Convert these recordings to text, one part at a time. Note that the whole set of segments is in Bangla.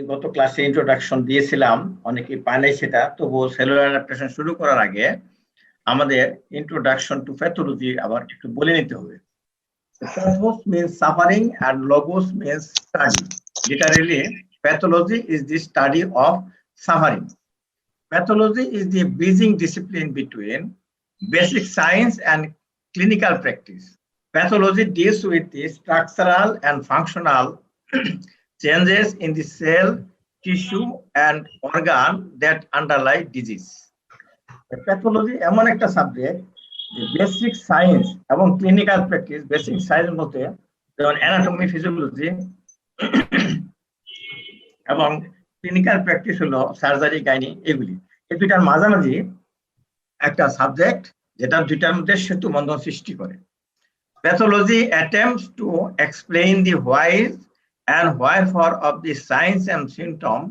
গত ক্লাসে ইন্ট্রোডাকশন দিয়েছিলাম, অনেকে পায় নাই সেটা, তবুও সেলুলার অ্যাডাপ্টেশন শুরু করার আগে আমাদের ইন্ট্রোডাকশন টু প্যাথোলজি আবার একটু বলে নিতে হবে। Pathos means suffering and logos means study. Literally, pathology is the study of suffering. Pathology is the bridging discipline between basic science and clinical practice. Pathology deals with the structural and functional changes in the cell, tissue, and organ that underlie disease. Pathology এমন একটা সাবজেক্ট যে বেসিক সায়েন্স এবং ক্লিনিক্যাল প্র্যাকটিস, বেসিক সায়েন্স বলতে যেমন অ্যানাটমি, ফিজিওলজি, এবং ক্লিনিক্যাল প্র্যাকটিস হলো সার্জারি, গাইনি, এগুলি। এই দুইটার মাঝামাঝি একটা সাবজেক্ট যেটা দুইটার মধ্যে সেতু বন্ধন সৃষ্টি করে। Pathology attempts to explain the whys and wherefore of the signs and symptoms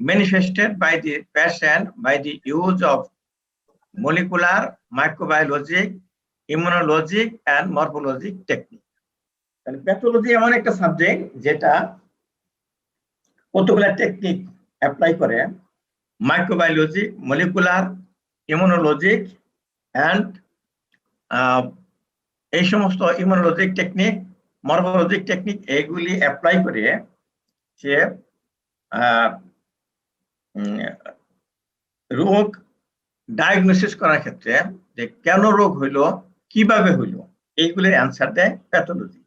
manifested by the patient by the use of molecular, microbiologic, immunologic and morphologic technique. Pathology এমন একটা সাবজেক্ট যেটা কতগুলো টেকনিক অ্যাপ্লাই করে, মাইক্রোবায়োলজি, মলিকুলার, ইমিউনোলজিক অ্যান্ড এই সমস্ত ইমিউনোলজিক টেকনিক, মরফোলজিক টেকনিক, এগুলি অ্যাপ্লাই করে সে রোগ ডায়াগনোসিস করার ক্ষেত্রে যে কেন রোগ হইলো, কিভাবে হইলো, এইগুলির অ্যান্সার দেয় প্যাথোলজি।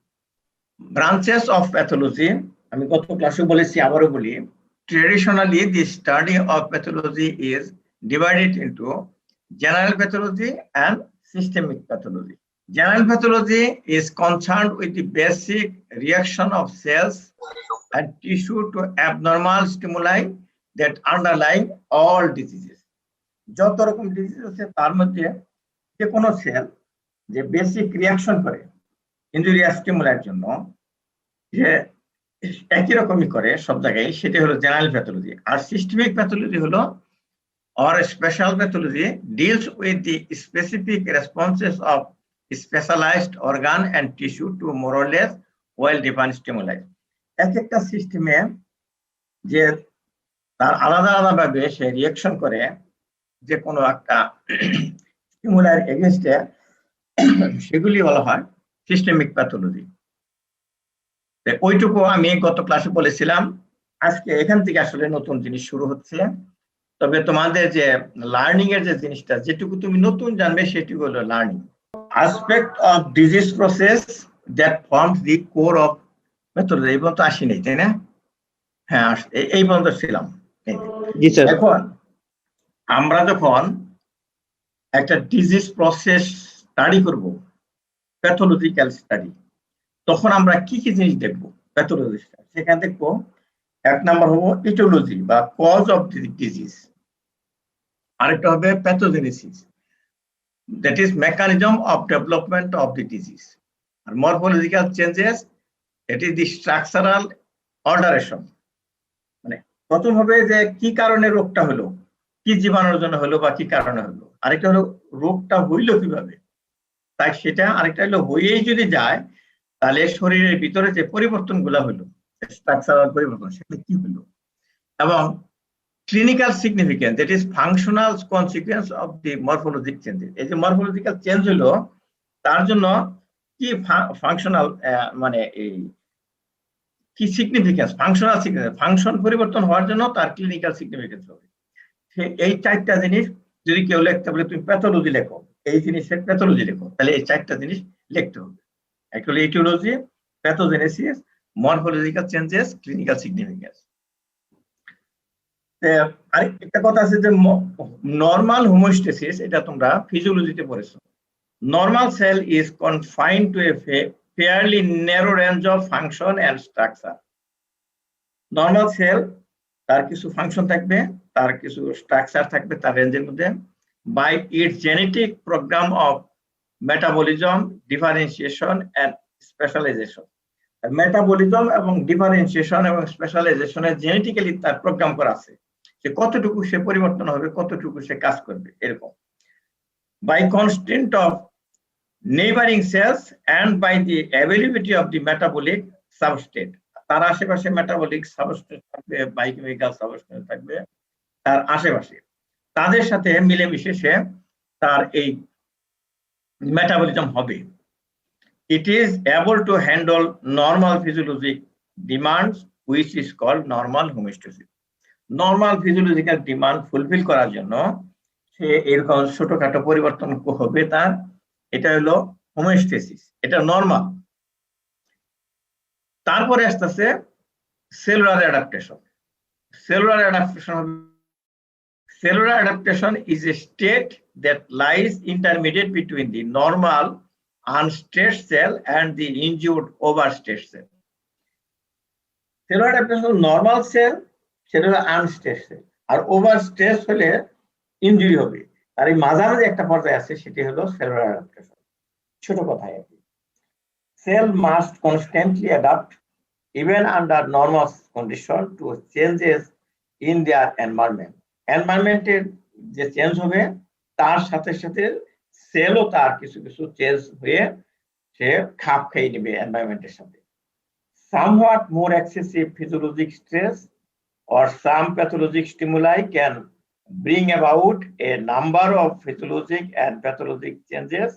ব্রাঞ্চেস অফ প্যাথোলজি আমি গত ক্লাসে বলেছি, আবারও বলি, traditionally the study of pathology is divided into general pathology and systemic pathology. General pathology is concerned with the basic reaction of cells and tissue to abnormal stimuli that underlie all diseases. যত রকম ডিজিজ আছে তার মধ্যে যে কোনো সেল যে বেসিক রিয়াকশন করে ইনজুরিয়াস স্টিমুলার জন্য, যে একই রকমই করে সব জায়গায়, সেটা হলো জেনারেল প্যাথোলজি। আর সিস্টেমিক প্যাথোলজি হলো or special pathology deals with the specific responses of specialized organ and tissue to more or less well-defined stimuli. এক একটা সিস্টেমে যে তার আলাদা আলাদা ভাবে সে রিয়াকশন করে যে কোনো একটা স্টিমুলার এগেইনস্টে, সেগুলি বলা হয় সিস্টেমিক প্যাথোলজি। ওইটুকু আমি গত ক্লাসে বলেছিলাম। আজকে এখান থেকে আসলে নতুন জিনিস শুরু হচ্ছে। তবে তোমাদের যে লার্নিং এর যে জিনিসটা, যেটুকু তুমি নতুন জানবে সেটুকু হলো learning. Aspect of disease process that forms the core of pathology. এই পর্যন্ত আসি নাই, তাই না? হ্যাঁ, এই পর্যন্ত ছিলাম। এখন আমরা যখন একটা ডিজিজ প্রসেস স্টাডি করব, প্যাথোলজিক্যাল স্টাডি, তখন আমরা কি কি জিনিস দেখবো প্যাথোলজি? সেখানে দেখবো এক নাম্বার হবো ইটিওলজি বা কজ অফ ডিজিজ, আরেকটা হবে pathogenesis, that is mechanism of development of the disease, and morphological changes, that is the structural alteration, মানে প্রথম হবে যে কি কারণে রোগটা হলো, কি জীবাণুর জন্য হলো বা কি কারণে হলো, আরেকটা হলো রোগটা হইলো কিভাবে, তাই সেটা, আরেকটা হলো হয়েই যদি যায় তাহলে শরীরের ভিতরে যে পরিবর্তনগুলো হলো, স্ট্রাকচারাল পরিবর্তন, সেটা কি হলো, এবং clinical significance, that is functional consequence of the morphologic changes. এই যে মরফোলজিক্যাল চেঞ্জ হলো তার জন্য কি ফাংশনাল, মানে এই কি সিগনিফিকেন্স, ফাংশনাল সিগনিফিকেন্স, ফাংশন পরিবর্তন হওয়ার জন্য তার ক্লিনিক্যাল সিগনিফিকেন্স হবে। এই চারটা জিনিস যদি কেউ লিখতে বলে তুমি প্যাথোলজি লেখো, এই জিনিসের প্যাথোলজি লেখো, তাহলে এই চারটা জিনিস লিখতে হবে। Actually etiology, pathogenesis, morphological changes, clinical significance. আরেকটা কথা আছে যে নর্মাল হোমোস্টেসিস, এটা তোমরা ফিজিওলজিতে পড়েছো। Normal cell is confined to a fairly narrow range of function and structure. Normal cell তার কিছু ফাংশন থাকবে, তার কিছু স্ট্রাকচার থাকবে তার রেঞ্জের মধ্যে, by its genetic program of metabolism, differentiation and specialization. Metabolism এবং ডিফারেন্সিয়েশন এবং স্পেশালাইজেশনের জেনেটিক্যালি তার প্রোগ্রাম করা আছে, যে কতটুকু সে পরিবর্তন হবে, কতটুকু সে কাজ করবে, এরকম। By constant of neighbouring cells and by the availability of the metabolic substrate, তার আশেপাশে মেটাবলিক সাবস্টেন্স থাকবে, বায়োকেমিক্যাল সাবস্টেন্স থাকবে তার আশেপাশে, তাদের সাথে মিলেমিশে সে তার এই মেটাবলিজম হবে। It is able to handle normal physiologic demands, which is called normal homeostasis. Normal physiological demand fulfil করার জন্য সে এরকম ছোটখাটো পরিবর্তন হবে তার, এটা হলো হোমিওস্টেসিস, এটা নর্মাল। তারপরে আসতেছে cellular adaptation. Cellular adaptation is a state that lies intermediate between the normal unstressed cell and the injured overstressed cell. Cellular adaptation normal cell, cellular unstressed cell, আর ওভারস্ট্রেস হলে ইনজুরি হবে। আর এই মাঝামাঝি একটা পর্যায়ে আছে, সেটি হলো সেলুলার অ্যাডাপ্টেশন। ছোট কথায় আর কি, cell must constantly adapt even under normal condition to changes in their environment. এনভায়রনমেন্টের যে চেঞ্জ হবে তার সাথে সাথে সেলও তার কিছু কিছু চেঞ্জ হয়ে সে খাপ খাইয়ে নেবে এনভায়রনমেন্টের সাথে। Somewhat more excessive physiologic stress or some pathologic stimuli can bring about a number of physiologic and pathologic changes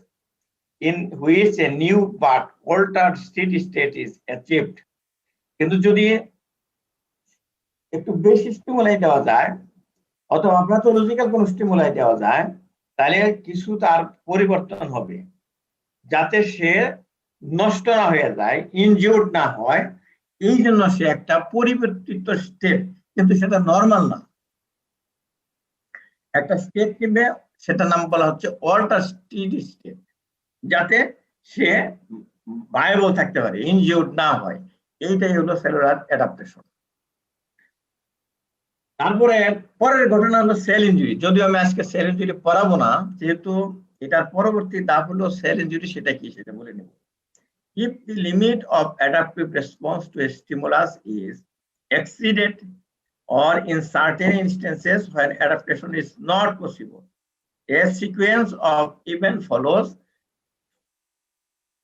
in which a new but altered steady state is achieved. কিন্তু যদি একটু বেশি স্টিমুলাই দেওয়া যায় অথবা প্যাথোলজিক্যাল কোন স্টিমুলাই দেওয়া যায়, তাহলে কিছু তার পরিবর্তন হবে যাতে সে নষ্ট না হয়ে যায়, ইনজিউর্ড না হয়। এই জন্য সে একটা পরিবর্তিত স্টেট, কিন্তু সেটা নর্মাল না, একটা স্টেট কিনবে, সেটার নাম বলা হচ্ছে অল্টার স্টেডি স্টেট, যাতে সে ভায়াবল থাকতে পারে, ইনজিউর্ড না হয়। এইটাই হলো সেলুলার অ্যাডাপ্টেশন। তারপরে পরের ঘটনা হলো সেল ইনজুরি। যদিও আমি আজকে সেল ইনজুরি পড়াবো না, যেহেতু এটার পরবর্তী ধাপ হলো সেল ইনজুরি, সেটা কি সেটা বলে নেব। If the limit of adaptive response to a stimulus is exceeded, or in certain instances when adaptation is not possible, a sequence of events follows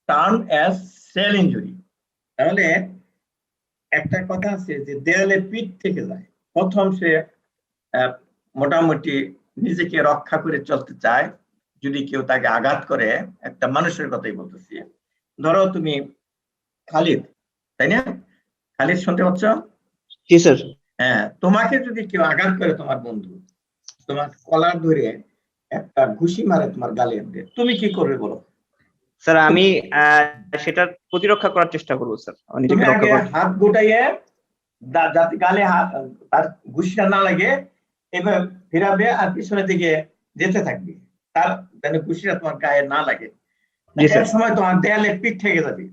termed as cell injury. তাহলে একটা কথা আছে যে দেয়ালে পিঠ থেকে যায়, প্রথম সে মোটামুটি নিজেকে রক্ষা করে চলতে চায়। যদি কেউ তাকে আঘাত করে, একটা মানুষের কথাই বলতেছি, ধরো তুমি খালিদ, তাই না? খালিদ শুনতে পাচ্ছ? জি স্যার। হ্যাঁ, তোমাকে যদি কেউ আঘাত করে, তোমার বন্ধু তোমার কলার ধরে একটা ঘুষি মারে তোমার গালে, তুমি কি করবে বলো? স্যার আমি সেটার প্রতিরক্ষা করার চেষ্টা করবো স্যার, নিজেকে রক্ষা করার। হাত গোটাইয়ে যাতে গালে হাত তার ঘুষিটা না লাগে এবার ফেরাবে, আর পিছনের দিকে যেতে থাকবে, তার মানে ঘুষিটা তোমার গায়ে না লাগে। এক সময় তোমার দেয়ালে পিঠ থেকে যাবে,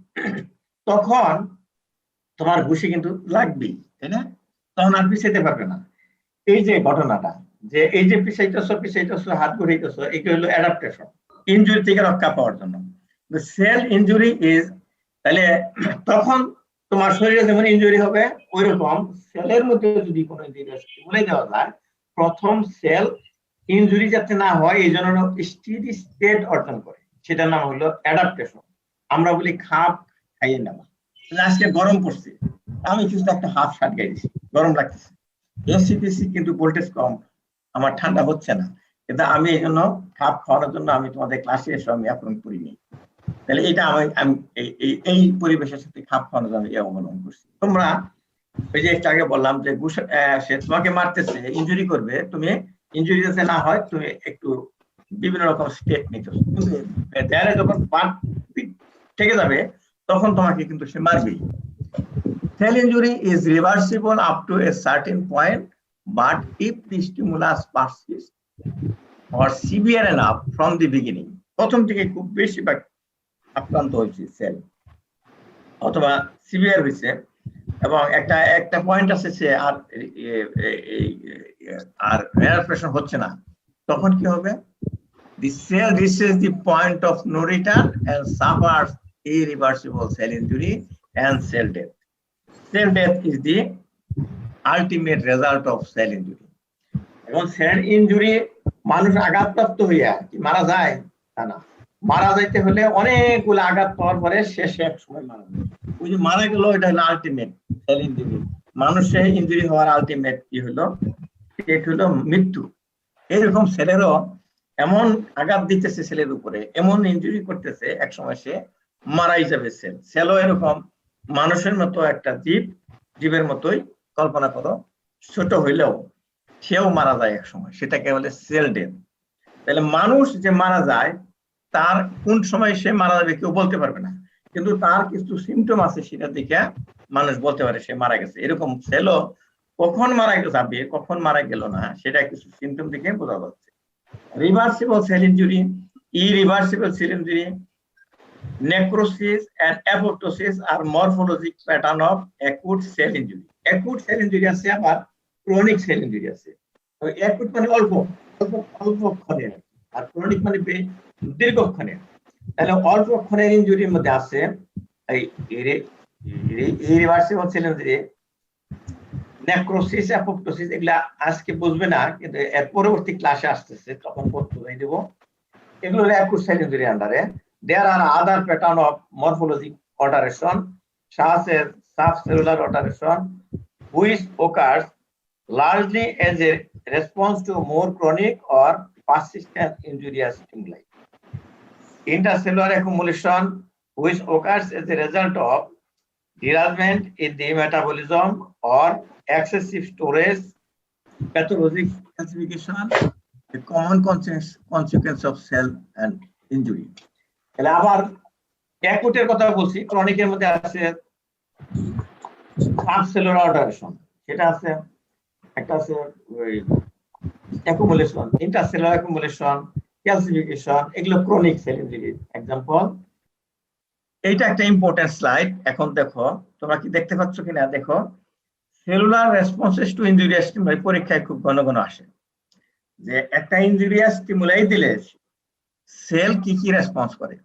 তখন তোমার ঘুষি কিন্তু লাগবেই, তাই না? তখন আর পিছাইতে পারবে না। এই যে ঘটনাটা, যে এই যে পিছাইতেছো হাত ঘুরাইতেছো, এটা হলো অ্যাডাপ্টেশন, ইনজুরি থেকে রক্ষা পাওয়ার জন্য। সেল ইনজুরি ইজ, তাহলে তখন তোমার শরীরে যেমন ইনজুরি হবে, ওই রকম সেলের মধ্যে যদি কোনো জিনিস বলে দেওয়া যায়, প্রথম সেল ইনজুরি যাতে না হয় এই জন্য স্টেডি স্টেট অর্জন করে, সেটার নাম হলো অ্যাডাপ্টেশন। আমরা বলি খাপ খাইয়ে নেওয়া। আজকে গরম পড়ছে, আমি কিছু একটা হাফ শার্ট গায়ে দিচ্ছি, গরম লাগতেছে, এসি কিন্তু ভোল্টেজ কম, আমার ঠান্ডা হচ্ছে না, কিন্তু আমি এই জন্য খাপ খাওয়ানোর জন্য আমি তোমাদের ক্লাসে এসে আমি আপন করিনি। তাহলে এটা আমি এই পরিবেশের সাথে খাপ খাওয়ানোর জন্য অবলম্বন করছি। তোমরা ওই যে একটু আগে বললাম যে সে তোমাকে মারতেছে, ইনজুরি করবে, তুমি ইনজুরি যাতে না হয় তুমি একটু বিভিন্ন রকম স্টেপ নিতেছ, কিন্তু দেয়ালে যখন থেকে যাবে তখন তোমাকে কিন্তু সে মারবেই। Cell injury is reversible up to a certain point, but if the stimulus persists or severe enough from the beginning, প্রথম থেকে খুব বেশি আক্রান্ত হয়েছে সেল অথবা সিভিয়ার হয়েছে এবং একটা পয়েন্ট আছে সে আর রিঅ্যাডাপটেশন হচ্ছে না, তখন কি হবে? The cell reaches the point of no return and suffers irreversible cell injury and cell death. Cell death is the ultimate result of cell injury. এবং সেল ইনজুরি মানুষ আঘাতপ্রাপ্ত হইয়া কি মারা যায় তা না, মারা যাইতে হলে অনেকগুলো আঘাত পাওয়ার পরে শেষে এক সময় মারা যায়। ওই যে মারা গেল, এটা হলো আলটিমেট সেল ইনজুরি, মানুষের ইনজুরি হওয়ার আলটিমেট কি হলো, এটা হলো মৃত্যু। এরকম সেলেরও এমন আঘাত দিতেছে সেলের উপরে, এমন ইনজুরি করতেছে একসময় সে মারাই যাবে। সেলও এরকম মানুষের মতো একটা জীবের মতোই, কল্পনা করো ছোট হইলেও সেও মারা যায় এক সময়, সেটাকে বলে সেল ডেথ। তাহলে মানুষ যে মারা যায় তার কোন সময় সে মারা যাবে কেউ বলতে পারবে না, কিন্তু তার কিছু সিমটম আছে সেটা দেখে মানুষ বলতে পারে সে মারা গেছে। এরকম সেলও কখন মারা যাবে কখন মারা গেল না সেটা কিছু সিমটম দেখে বোঝা যাচ্ছে। Reversible cell injury, irreversible cell injury, necrosis and apoptosis are morphologic pattern of acute cell injury. Acute cell injury আছে আবার chronic cell injury আছে। তো acute মানে অল্প অল্পক্ষণের, আর chronic মানে দীর্ঘক্ষণের। তাহলে অল্পক্ষণের ইনজুরির মধ্যে আছে এই irreversible cell injury, necrosis, apoptosis, এগুলা আজকে বুঝবে না, কিন্তু এর পরবর্তী ক্লাসে আসতেছে তখন বুঝাই দেব। এগুলো হলো acute cell injury আন্ডারে। There are other pattern of morphologic alteration, such as subcellular alteration, which occurs largely as a response to more chronic or persistent injurious stimuli. Intercellular accumulation, which occurs as a result of derailment in the metabolism or excessive storage. Pathologic calcification, a common consequence of cell and injury. তাহলে আবার অ্যাকুটের কথা বলছি, ক্রনিকের মধ্যে আছে সাবসেলুলার অল্টারেশন, সেটা আছে একটা আছে ওই অ্যাকুমুলেশন, ইন্টারসেলুলার অ্যাকুমুলেশন, ক্যালসিফিকেশন, এগুলো ক্রনিক সেল ইনজুরির এক্সাম্পল। এইটা একটা ইম্পর্টেন্ট স্লাইড। এখন দেখো তোমরা কি দেখতে পাচ্ছ কিনা, দেখো cellular responses to injurious stimuli পরীক্ষায় খুব ঘন ঘন আসে, যে একটা ইনজুরিয়াস স্টিমুলাই দিলে সেল কি কি রেসপন্স করে।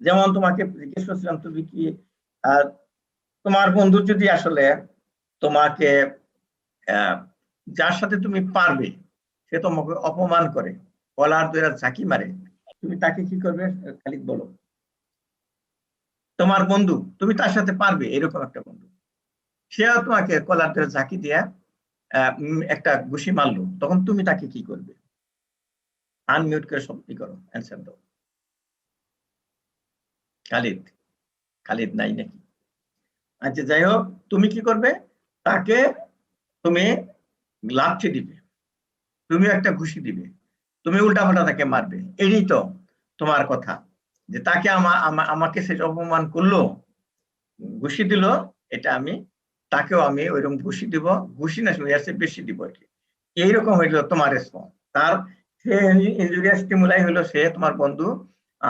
যেমন তোমাকে জিজ্ঞেস করছিলাম তুমি কি তোমার বন্ধু যদি আসলে তোমাকে যার সাথে তুমি পারবে সে তোমাকে অপমান করে, গলার দইরা ঝাঁকি মারে, তুমি তাকে কি করবে? খালিদ বলো। তোমার বন্ধু, তুমি তার সাথে পারবে, এরকম একটা বন্ধু, সেও তোমাকে গলার দইরা ঝাঁকি দিয়া একটা ঘুষি মারলো, তখন তুমি তাকে কি করবে? আনমিউট করে সব কি করো, অ্যান্সার দাও। খালিদ নাই নাকি? আচ্ছা যাই হোক, তুমি কি করবে? তাকে তুমি লাথি দিবে, তুমি একটা ঘুষি দিবে, তুমি উল্টাপাল্টা তাকে মারবে। এটাই তো তোমার কথা, যে তাকে আমাকে সে অপমান করলো, ঘুষি দিল, এটা আমি তাকেও আমি ওইরকম ঘুষি দিব, ঘুষি না এর চেয়ে বেশি দিব। এইরকম হইল তোমার রেসপন্স। তার ইনজুরিয়াস স্টিমুলাই হলো সে তোমার বন্ধু,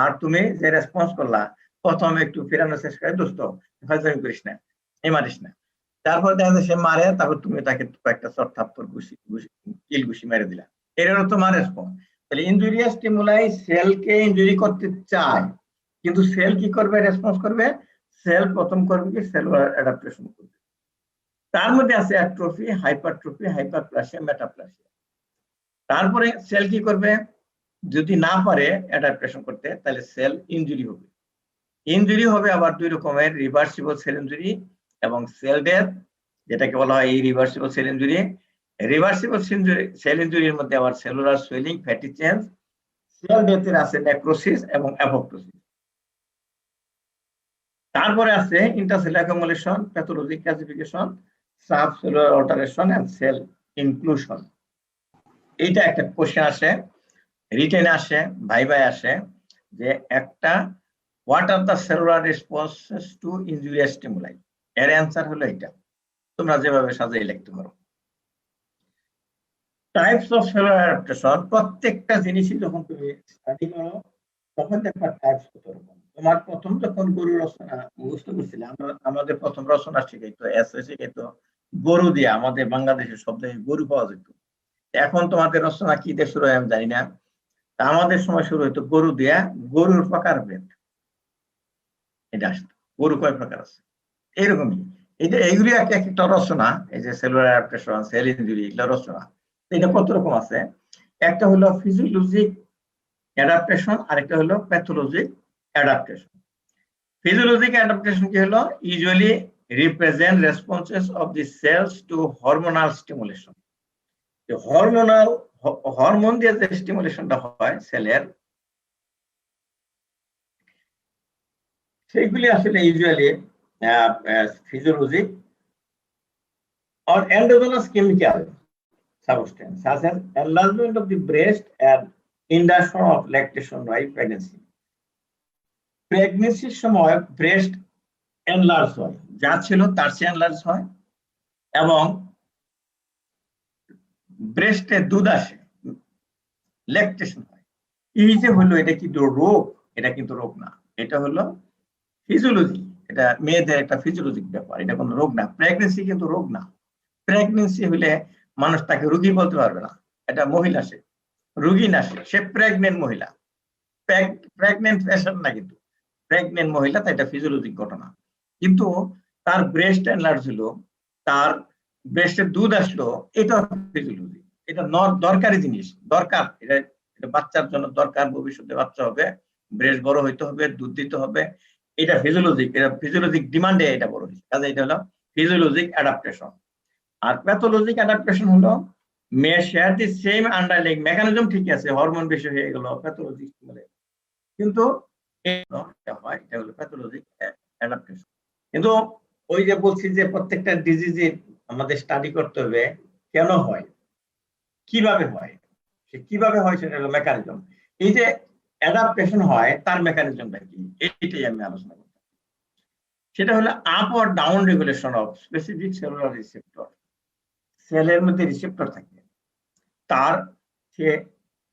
আর তুমি যে রেসপন্স করলা প্রথমে একটু ফেরানোর চেষ্টা করে, দোস্ত ফাজলামি করিস না, এই মারিস না, তারপর দেখা যায় সে মারে, তারপর তুমি তাকে কয়েকটা চট থাপ্পড় কিল ঘুষি মেরে দিলা, এটা হলো তোমার রেসপন্স। তাহলে ইনজুরিয়াস স্টিমুলাই সেলকে ইনজুরি করতে চায়, কিন্তু সেল কি করবে? রেসপন্স করবে। সেল প্রথম করবে কি? সেলুলার অ্যাডাপ্টেশন করবে। তার মধ্যে আছে অ্যাট্রফি, হাইপারট্রফি, হাইপারপ্লাসিয়া, মেটাপ্লাসিয়া। তারপরে সেল কি করবে? যদি না পারে অ্যাডাপ্টেশন করতে, তাহলে সেল ইনজুরি হবে। ইনজুরি হবে আবার দুই রকমের, রিভার্সিবল সেল ইনজুরি এবং সেল ডেথ, যেটাকে বলা হয় irreversible cell injury. Reversible cell ইনজুরির মধ্যে আবার cellular swelling, fatty change. Cell ডেথের আছে নেক্রোসিস এবং অ্যাপোপ্টোসিস। তারপরে আছে intercellular accumulation, pathologic classification, subcellular alteration and cell inclusion. এইটা একটা কোশ্চেন আসে, রিটেনে আসে, ভাইভায় আসে, যে একটা what are the cellular responses to injurious stimuli. এর অ্যান্সার হলো এটা, তোমরা যেভাবে সাজিয়ে লিখতে পারো। টাইপস অফ সেলুলার অ্যাডাপ্টেশন, প্রত্যেকটা জিনিসই যখন তুমি স্টাডি করো তখন দেখবা টাইপস কত রকম। তোমার প্রথম যখন গরু রচনা মুখস্থ করছিলে, আমাদের প্রথম রচনা শিখাইতো, এসএ শিখাইতো গরু দিয়ে, আমাদের বাংলাদেশের শব্দে গরু পাওয়া যেত। এখন তোমাদের রচনা কি দিয়ে শুরু হয় আমি জানি না, আমাদের সময় শুরু হইতো গরু দিয়া, গরুর প্রকারভেদ এটা আসতো, গরু কয় প্রকার আছে এরকমই। এইগুলি এক একটা রচনা, এই যে সেলুলার অ্যাডাপ্টেশন, সেল ইনজুরি, এগুলো রচনা। এটা কত রকম আছে? একটা হলো ফিজিওলজিক অ্যাডাপ্টেশন, আরেকটা হলো প্যাথোলজিক অ্যাডাপ্টেশন। ফিজিওলজিক অ্যাডাপ্টেশন কি হলো? Usually represent responses of the cells to hormonal stimulation. The hormone দিয়ে যে স্টিমুলেশনটা হয় সেলের, সেইগুলি আসলে usually physiologic or endogenous chemical substance such as enlargement of the breast and induction of lactation by pregnancy. প্রেগনেন্সির সময় ব্রেস্ট এনলার্জ হয়, যা ছিল তার চেয়ে এনলার্জ হয় এবং ব্রেস্টে দুধ আসে, ল্যাকটেশন হয়। এই যে হলো, এটা কি রোগ? এটা কিন্তু রোগ না, এটা হলো ফিজিওলজি, এটা মেয়েদের একটা ফিজিওলজিক ব্যাপার, এটা কোনো রোগ না। প্রেগনেন্সি কিন্তু রোগ না। প্রেগনেন্সি হলে মানুষ তাকে রোগী বলতে পারবে না, এটা মহিলা, সে রোগী না, সে প্রেগনেন্ট মহিলা, প্রেগনেন্ট পেশেন্ট না, কিন্তু প্রেগনেন্ট মহিলা, তাই এটা ফিজিওলজিক ঘটনা। কিন্তু তার ব্রেস্ট এনলার্জ হলো, তার ব্রেস্টের দুধ আসলো, এটা ফিজিওলজি, এটা দরকারি জিনিস, দরকার, এটা বাচ্চার জন্য দরকার, ভবিষ্যতে বাচ্চা হবে, ব্রেস্ট বড় হইতে হবে, দুধ দিতে হবে, এটা ফিজিওলজিক, এটা ফিজিওলজিক ডিমান্ডে এটা বড় হয়েছে, কাজে এটা হলো ফিজিওলজিক অ্যাডাপ্টেশন। আর প্যাথোলজিক অ্যাডাপ্টেশন হলো মে share the same underlying mechanism, ঠিক আছে, হরমোন বেশি হয়ে গেল প্যাথোলজিক, কিন্তু এটা হলো প্যাথোলজিক অ্যাডাপ্টেশন। কিন্তু ওই যে বলছি যে প্রত্যেকটা ডিজিজে আমাদের স্টাডি করতে হবে কেন হয়, কিভাবে হয়, সে কিভাবে হয়, সেটা হলো মেকানিজম। এই যে অ্যাডাপ্টেশন হয় তার মেকানিজমটা কি, এইটাই আমি আলোচনা করব। সেটা হলো up or down regulation of specific cellular receptor. সেলের মধ্যে রিসেপ্টর থাকে, তার সে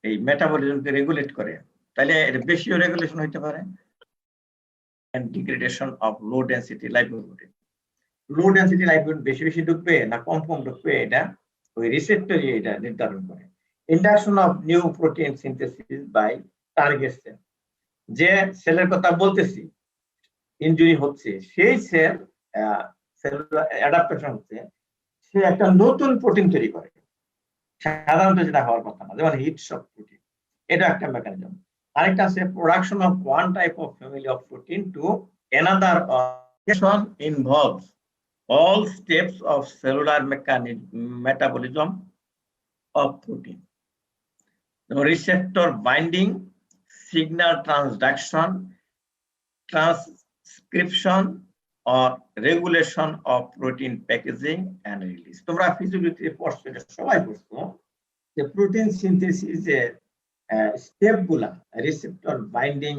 এই মেটাবলিজমকে রেগুলেট করে, তাহলে এর বেশিও রেগুলেশন হইতে পারে। Degradation of low density lipoprotein, low density lipoprotein বেশি বেশি ঢুকবে না কম কম ঢুকবে, এটা ওই রিসেপ্টরই এটা নির্ধারণ করে। Induction of new protein synthesis by target cell, যে সেলের কথা বলতেছি ইনজুরি হচ্ছে, সেই সেল সেলুলার অ্যাডাপ্টেশন হচ্ছে, সে একটা নতুন প্রোটিন তৈরি করে, সাধারণত যেটা হওয়ার কথা না, যেমন হিট শক প্রোটিন, এটা একটা মেকানিজম। আরেকটা আছে production of one type of family of protein to another involves all steps of cellular metabolism of protein. The receptor binding, signal transduction, transcription or regulation of protein packaging and release. তোমরা ফিজিওলজি পড়ছো, এটা সবাই পড়ছো, যে প্রোটিন সিনথেসিস এর স্টেপ গুলা, receptor binding,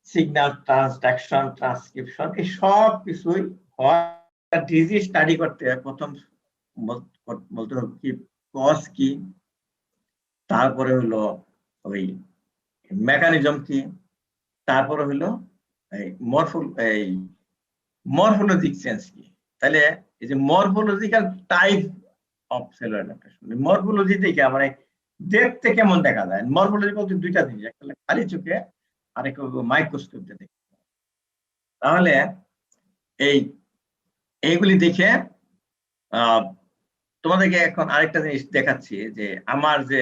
signal transduction, transcription, এই সব কিছুই হয়। ডিজিজ স্টাডি করতে প্রথম বলতে হবে কি কজ কি, তারপরে হলো ওই মেকানিজম কি, তারপরে হলো এই মরফোলজিক চেঞ্জ কি। তাহলে এই যে morphological type of cellular adaptation, morphology থেকে মানে দেখতে কেমন দেখা যায়, মরফোলজি বলতে দুইটা জিনিস, একটা খালি চোখে আর একটা মাইক্রোস্কোপ দিয়ে দেখতে। তাহলে এইগুলি দেখে তোমাদেরকে এখন আরেকটা জিনিস দেখাচ্ছি, যে আমার যে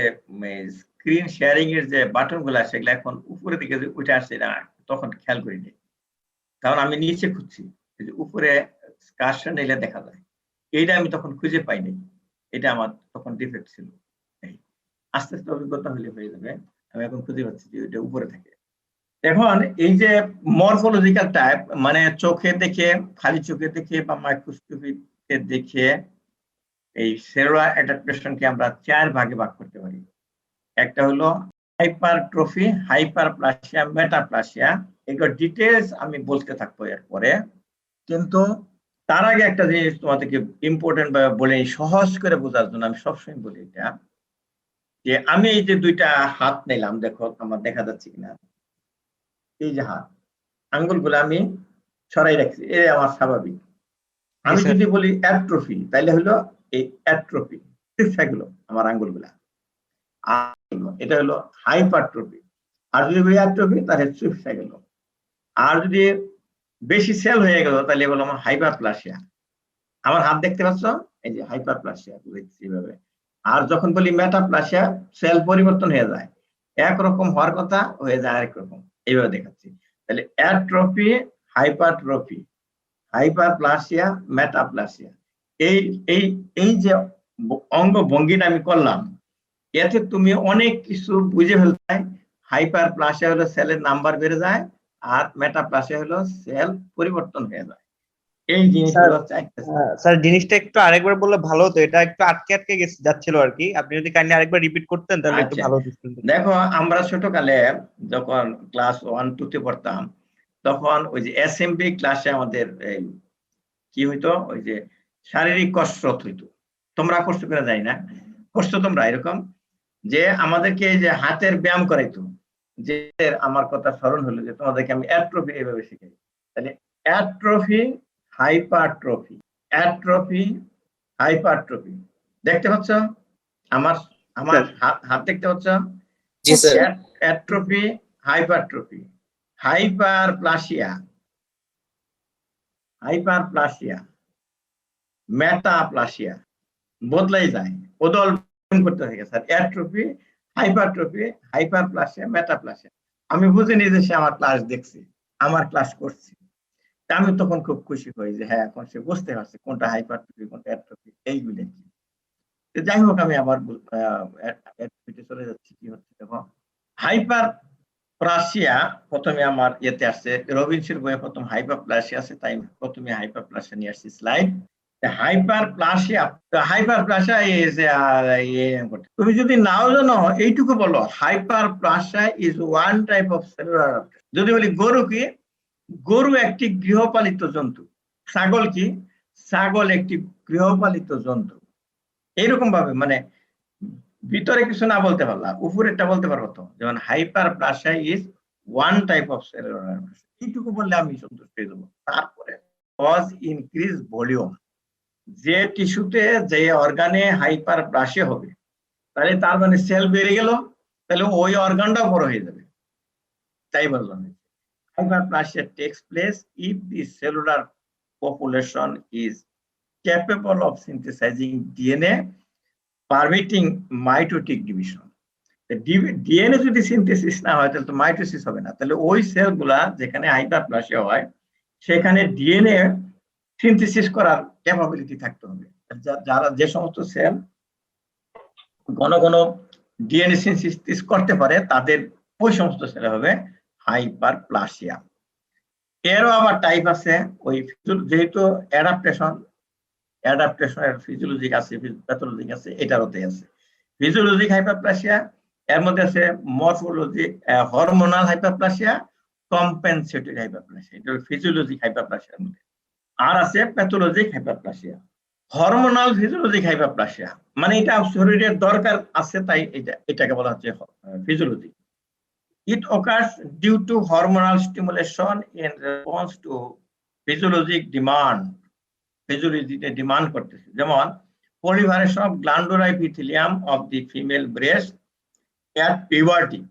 স্ক্রিন শেয়ারিং এর যে বাটন গুলা, সেগুলো এখন উপরের দিকে উঠে আসছে না, তখন খেয়াল করিনি, কারণ আমি নিচে খুঁজছি, উপরে কার্সর নিলে দেখা যায়, এইটা আমি তখন খুঁজে পাইনি, এটা আমার তখন ডিফেক্ট ছিল। আস্তে আস্তে অভিজ্ঞতা হলে হয়ে যাবে, আমি এখন খুঁজে পাচ্ছি যে এটা উপরে থাকে। এখন এই যে মরফোলজিক্যাল টাইপ, মানে চোখে দেখে, খালি চোখে দেখে বা মাইক্রোস্কোপিতে দেখে এই সেলুলার অ্যাডাপ্টেশনকে আমরা 4 ভাগে ভাগ করতে পারি। একটা হলো হাইপারট্রফি, হাইপারপ্লাসিয়া, মেটাপ্লাসিয়া। এগুলো ডিটেইলস আমি বলতে থাকবো এরপরে, কিন্তু তার আগে একটা জিনিস তোমাদেরকে ইম্পর্টেন্ট ভাবে বলে, সহজ করে বোঝার জন্য আমি সবসময় বলি এটা, যে আমি এই যে দুইটা হাত নিলাম, দেখো আমার দেখা যাচ্ছে কিনা, এই যে হাত আঙ্গুলগুলো আমি সরাই রাখছি, এই আমার স্বাভাবিক। আমি যদি বলি অ্যাট্রফি, তাহলে হলো এই অ্যাট্রফি, গেলো আমার আঙ্গুলগুলা, এটা হলো হাইপারট্রফি। আর যদি বলি অ্যাট্রফি, তাহলে চুপসা গেল। আর যদি বেশি সেল হয়ে গেল, তাহলে বলো আমার হাইপারপ্লাসিয়া। আমার হাত দেখতে পাচ্ছ, এই যে হাইপারপ্লাসিয়া এইভাবে। আর যখন বলি মেটাপ্লাসিয়া, সেল পরিবর্তন হয়ে যায়, একরকম হওয়ার কথা হয়ে যায় আরেক রকম, এইভাবে দেখাচ্ছি। তাহলে অ্যাট্রফি, হাইপারট্রফি, হাইপারপ্লাসিয়া, মেটাপ্লাসিয়া। এই এই এই যে অঙ্গ ভঙ্গিটা আমি করলাম, এতে তুমি অনেক কিছু বুঝে ফেলতে। হাইপারপ্লাসিয়া হলো সেলের নাম্বার বেড়ে যায়, আর মেটাপ্লাসিয়া হলো সেল পরিবর্তন হয়ে যায়। এই জিনিসগুলো চাইতে। স্যার জিনিসটা একটু আরেকবার বললে ভালো হতো, এটা একটু আটকে আটকে যাচ্ছিল আর কি। আপনি যদি কাইন্ডলি আরেকবার রিপিট করতেন তাহলে একটু আচ্ছা, ভালো হতো। দেখো আমরা ছোটকালে যখন ক্লাস 1-2 তে পড়তাম, তখন ওই যে অ্যাসেম্বলি ক্লাসে আমাদের কি হইতো, ওই যে শারীরিক কসরত হইতো। তোমরা করছো কিনা জানি না, করছো তোমরা এরকম, যে আমাদেরকে এই যে হাতের ব্যায়াম করাইতো। যে আমার কথা স্মরণ হলো যে তোমাদেরকে আমি অ্যাট্রফি এভাবে শিখাই। তাহলে অ্যাট্রফি, হাইপারট্রফি, অ্যাট্রফি, হাইপারট্রফি। দেখতে পাচ্ছ আমার আমার হাত দেখতে পাচ্ছ? জি sir. Atrophy, hypertrophy, hyperplasia, hyperplasia, metaplasia. বদলাই যায়, বদল করতে হয়ে গেছে। Atrophy, hypertrophy, hyperplasia, metaplasia. আমি বুঝিনি যে সে আমার ক্লাস দেখছি, আমার ক্লাস করছি। আমি তখন খুব খুশি হই যে হ্যাঁ, এখন সে বুঝতে পারছে কোনটা হাইপারট্রফি, কোনটা অ্যাট্রফি, এইগুলো কি। যাই হোক, আমি আবার অ্যাট্রফিতে চলে যাচ্ছি। কি হচ্ছে দেখো, হাইপারপ্লাসিয়া প্রথমে আমার ইয়েতে আসছে, রবিনসির বইয়ে প্রথম হাইপারপ্লাসিয়া আছে, তাই প্রথমে হাইপারপ্লাসিয়া নিয়ে আসছি স্লাইড। হাইপারপ্লাসিয়া, হাইপারপ্লাসিয়া ইজ, তুমি যদি নাও জানো এইটুকু বলো, hyperplasia is one type of cellular. যদি বলি গরু কি, গরু একটি গৃহপালিত জন্তু। ছাগল কি, ছাগল একটি গৃহপালিত জন্তু। এইরকম ভাবে মানে ভিতরে কিছু না বলতে পারলাম, উপরেরটা বলতে পারবো তো। যেমন hyperplasia is one type of cellular, এইটুকু বললে আমি সন্তুষ্ট হয়ে যাবো। তারপরে কজ ইনক্রিজ ভলিউম, যে টিস্যুতে যে অর্গানে হাইপারপ্লাসিয়া হবে, তাহলে তার মানে সেল বেড়ে গেল, তাহলে ওই অর্গানটাও বড় হয়ে যাবে। তাই বললাম, hyperplasia takes place if the cellular population is capable of synthesizing DNA, permitting mitotic division. DNA যদি সিনথেসিস না হয় তাহলে তো মাইটোসিস হবে না। তাহলে ওই সেলগুলা যেখানে হাইপারপ্লাসিয়া হয়, সেখানে ডিএনএ সিনথেসিস করার ক্যাপাবিলিটি থাকতে হবে। যারা যে সমস্ত সেল ঘন ঘন ডিএনএ সিনথেসিস করতে পারে, তাদের ওই সমস্ত সেল হবে হাইপারপ্লাসিয়া। এরও আবার টাইপ আছে, ওই যেহেতু অ্যাডাপ্টেশনের ফিজিওলজিক আছে, প্যাথোলজিক আছে, এটারতে আছে। ফিজিওলজিক হাইপারপ্লাসিয়া, এর মধ্যে আছে morphologic hormonal hyperplasia, compensatory hyperplasia, এটা ফিজিওলজিক হাইপারপ্লাসিয়ার মধ্যে। আর আছে pathologic hyperplasia. Hormonal physiologic hyperplasia মানে এটা শরীরের দরকার আছে, তাই এটাকে বলা হচ্ছে physiology. It occurs due to hormonal stimulation in response to physiologic demand. Physiology demand করতেছে, যেমন proliferation of glandular epithelium of the female breast at puberty.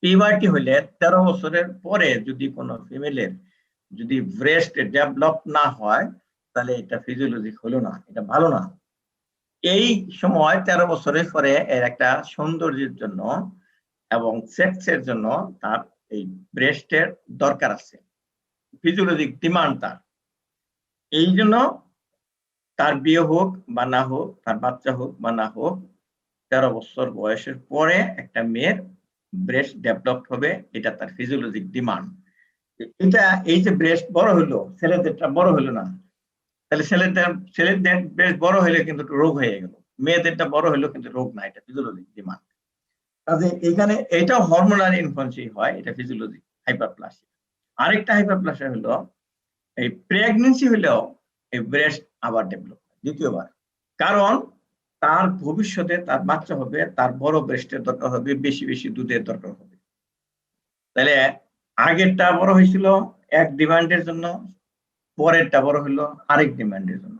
Puberty হলে 13 বছরের পরে যদি কোনো ফিমেলের যদি ব্রেস্ট ডেভেলপ না হয়, তাহলে এটা ফিজিওলজিক হলো না, এটা ভালো না। এই সময় 13 বছরের পরে এর একটা সৌন্দর্যের জন্য এবং সেক্সের জন্য তার এই ব্রেস্টের দরকার আছে, ফিজিওলজিক ডিমান্ড তার। এই জন্য তার বিয়ে হোক বা না হোক, তার বাচ্চা হোক বা না হোক, 13 বছর বয়সের পরে একটা মেয়ের ব্রেস্ট ডেভেলপ হবে, এটা তার ফিজিওলজিক ডিমান্ড। এটা এই যে ব্রেস্ট বড় হলো, ছেলেদেরটা বড় হলো না, তাহলে ছেলেদের ব্রেস্ট বড় হলে কিন্তু রোগ হয়ে গেল, মেয়েদেরটা বড় হলো কিন্তু রোগ না, এটা ফিজিওলজিক ডিমান্ড। কাজে এখানে এটাও হরমোনাল ইনফ্লুয়েন্সই হয়, এটা ফিজিওলজিক হাইপারপ্লাসিয়া। আরেকটা হাইপারপ্লাসিয়া হলো এই প্রেগন্যান্সি হলেও এই ব্রেস্ট আবার ডেভেলপ দ্বিতীয়বার, কারণ তার ভবিষ্যতে তার বাচ্চা হবে, তার বড় ব্রেস্টের দরকার হবে, বেশি বেশি দুধের দরকার হবে। তাহলে আগেরটা বড় হয়েছিল এক ডিমান্ডের জন্য, পরেরটা বড় হলো আরেক ডিমান্ডের জন্য।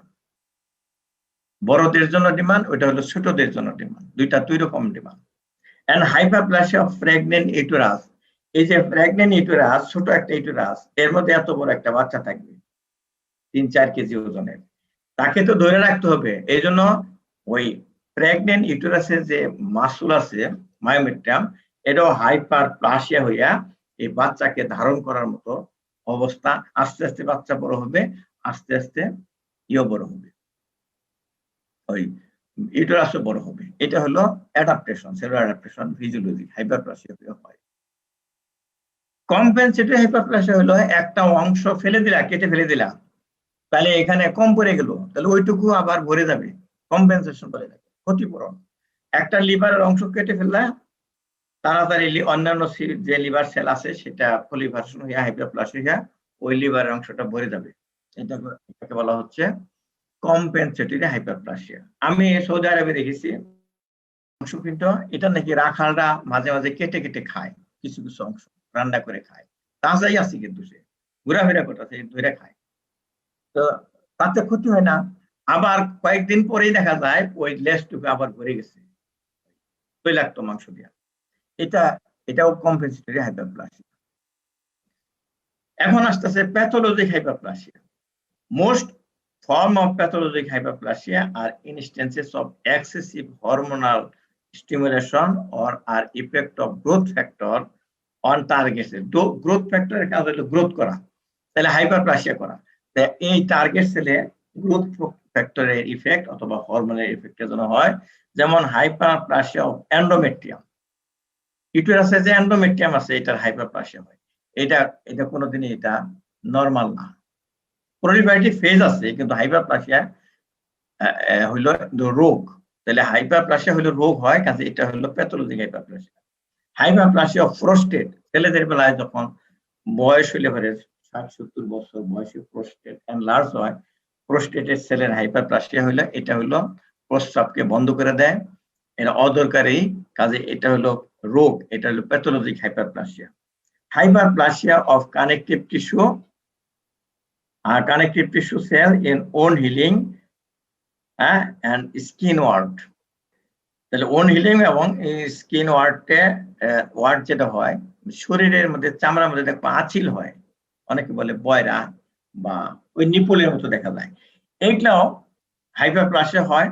বড়দের জন্য ডিমান্ড, ওইটা হলো ছোটদের জন্য ডিমান্ড, দুইটা দুই রকম demand. And hyperplasia of pregnant uterus, এই যে প্রেগন্যান্ট ইউটেরাস, ছোট একটা ইউটেরাস, এর মধ্যে এত বড় একটা বাচ্চা থাকবে 3-4 কেজি ওজনের, তাকে তো ধরে রাখতে হবে। এই জন্য ওই প্রেগন্যান্ট ইউটেরাসের যে মাসুল আছে মায়োমেট্রিয়াম, এটাও হাইপারপ্লাসিয়া হইয়া এই বাচ্চাকে ধারণ করার মতো অবস্থা, আস্তে আস্তে বাচ্চা বড় হবে, আস্তে আস্তে ইয়ে বড় হবে, ওই ইউটেরাসও বড় হবে। এটা হলো adaptation, cellular adaptation physiology hyperplasia হয়। কম্পেনসেটরি হাইপারপ্লাসিয়া হলো একটা অংশ ফেলে দিলা, কেটে ফেলে দিলা, তাহলে এখানে কম পড়ে গেল, তাহলে ওইটুকু আবার ভরে যাবে, কম্পেনসেশন বলে থাকে, ক্ষতিপূরণ। একটা লিভারের অংশ কেটে ফেললা, তাড়াতাড়ি অন্যান্য যে লিভার সেল আছে সেটা পলিভার্সন হইয়া হাইপারপ্লাসিয়া ওই লিভারের অংশটা ভরে যাবে, এটাকে বলা হচ্ছে কম্পেনসেটরি হাইপারপ্লাসিয়া। আমি সৌদি আরবে দেখেছি অংশপিণ্ড, এটা নাকি রাখালরা মাঝে মাঝে কেটে কেটে খায়, কিছু কিছু অংশ রান্না করে খায়, তাজাই আছে কিন্তু সে ঘোরাফেরা করতেছে ধরে খায়, তো তাতে ক্ষতি হয় না। আবার কয়েকদিন পরেই দেখা যায় ওই লেজটুকু আবার ভরে গেছে তৈলাক্ত মাংস দিয়া। এটাও কম্পেনসেটরি হাইপারপ্লাসিয়া। এখন আসতেছে pathologic hyperplasia. Most form of pathologic hyperplasia are instances of excessive hormonal stimulation or are effect of growth factor on target cell. Growth ফ্যাক্টরের কাজ হলো গ্রোথ করা, তাহলে হাইপারপ্লাসিয়া করা। এই টার্গেট সেলে গ্রোথ ফ্যাক্টরের ইফেক্ট অথবা হরমোনের ইফেক্টের জন্য হয়, যেমন হাইপারপ্লাসিয়া অফ এন্ডোমেট্রিয়াম। ইউটেরাসে যে এন্ডোমেট্রিয়াম আছে এটার হাইপারপ্লাসিয়া হয়। এটা কোনোদিনই এটা নরমাল না। প্রলিফারেটিভ ফেজ আছে, কিন্তু হাইপারপ্লাসিয়া হইলো রোগ, তাহলে হাইপারপ্লাসিয়া হইলো রোগ হয়, কাজে এটা হইলো pathologic hyperplasia. Hyperplasia of prostate, ছেলেদের বেলায় যখন বয়স হইলে পরে 60-70 বছর বয়সে প্রোস্টেট এনলার্জ হয়, প্রোস্টেটের সেলের হাইপারপ্লাসিয়া হইলো, এটা হইলো প্রস্রাবকে বন্ধ করে দেয়, এটা অদরকারি, কাজে এটা হলো রোগ, এটা হলো pathologic hyperplasia. Hyperplasia of connective tissue connective tissue cell in own healing and skin wart, তাহলে ওন হিলিং এবং স্কিন ওয়ার্টে ওয়ার্ট যেটা হয় শরীরের মধ্যে চামড়ার মধ্যে দেখো আঁচিল হয়, অনেকে বলে বয়রা বা ওই নিপলের মতো দেখা যায়, এইগুলাও হাইপারপ্লাসিয়া হয়।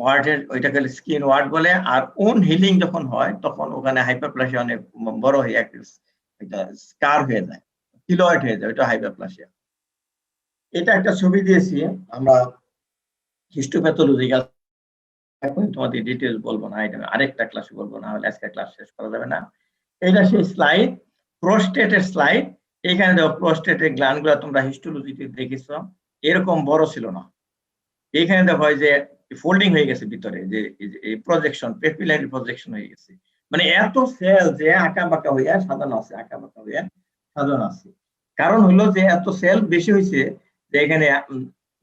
ওয়ার্টের ওইটাকে স্কিন ওয়ার্ট বলে। আর ওন হিলিং যখন হয় তখন ওখানে হাইপারপ্লাসিয়া অনেক বড় হয়ে একটা স্কার হয়ে যায়, কিলয়েড হয়ে যায়, ওইটা হাইপারপ্লাসিয়া। এটা একটা ছবি দিয়েছি আমরা হিস্টোপ্যাথোলজিক্যাল, এখন তোমাদের ডিটেইলস বলবো না, এটা আরেকটা ক্লাসে বলবো, না হলে আজকে ক্লাস শেষ করা যাবে না। এটা সেই স্লাইড, প্রোস্টেটের স্লাইড। এখানে দেখো প্রোস্টেটের গ্ল্যান্ডগুলো তোমরা হিস্টোলজিতে দেখেছো, এরকম বড় ছিল না। এখানে দেখো যে ফোল্ডিং হয়ে গেছে ভিতরে, যে প্রজেকশন, পেপিলারি প্রজেকশন হয়ে গেছে, মানে এত সেল যে আঁকা বাঁকা হইয়া সাজানো আছে, আঁকা বাঁকা হইয়া সাজানো আছে। কারণ হলো যে এত সেল বেশি হয়েছে যে এখানে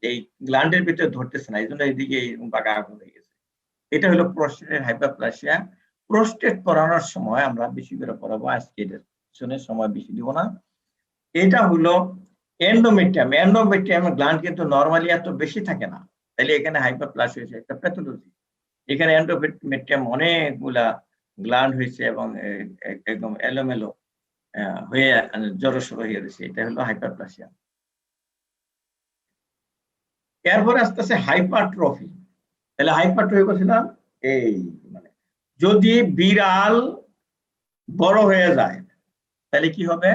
এই গ্ল্যান্ডের ভিতরে ধরতেছে না, এই জন্য এইদিকে বাঁকা হয়ে গেছে। এটা হলো প্রোস্টেটের হাইপারপ্লাসিয়া। প্রোস্টেট করানোর সময় আমরা বেশি করে পড়াবো, আজকে এটার সময় বেশি দিব না। এটা হলো এন্ডোমেট্রিয়াম। এন্ডোমেট্রিয়ামের গ্ল্যান্ড কিন্তু নরমালি এত বেশি থাকে না, তাহলে এখানে হাইপারপ্লাসিয়া হয়েছে, একটা প্যাথোলজি। এখানে এন্ডোমেট্রিয়াম অনেকগুলা গ্ল্যান্ড হয়েছে এবং একদম এলোমেলো হয়ে জড়সড় হয়ে গেছে, এটা হলো হাইপারপ্লাসিয়া। এরপরে আস্তে আস্তে হাইপারট্রফি। তাহলে হাইপারট্রফি বলছিলাম এই মানে যদি বিড়াল বড় হয়ে যায় তাহলে কি হবে,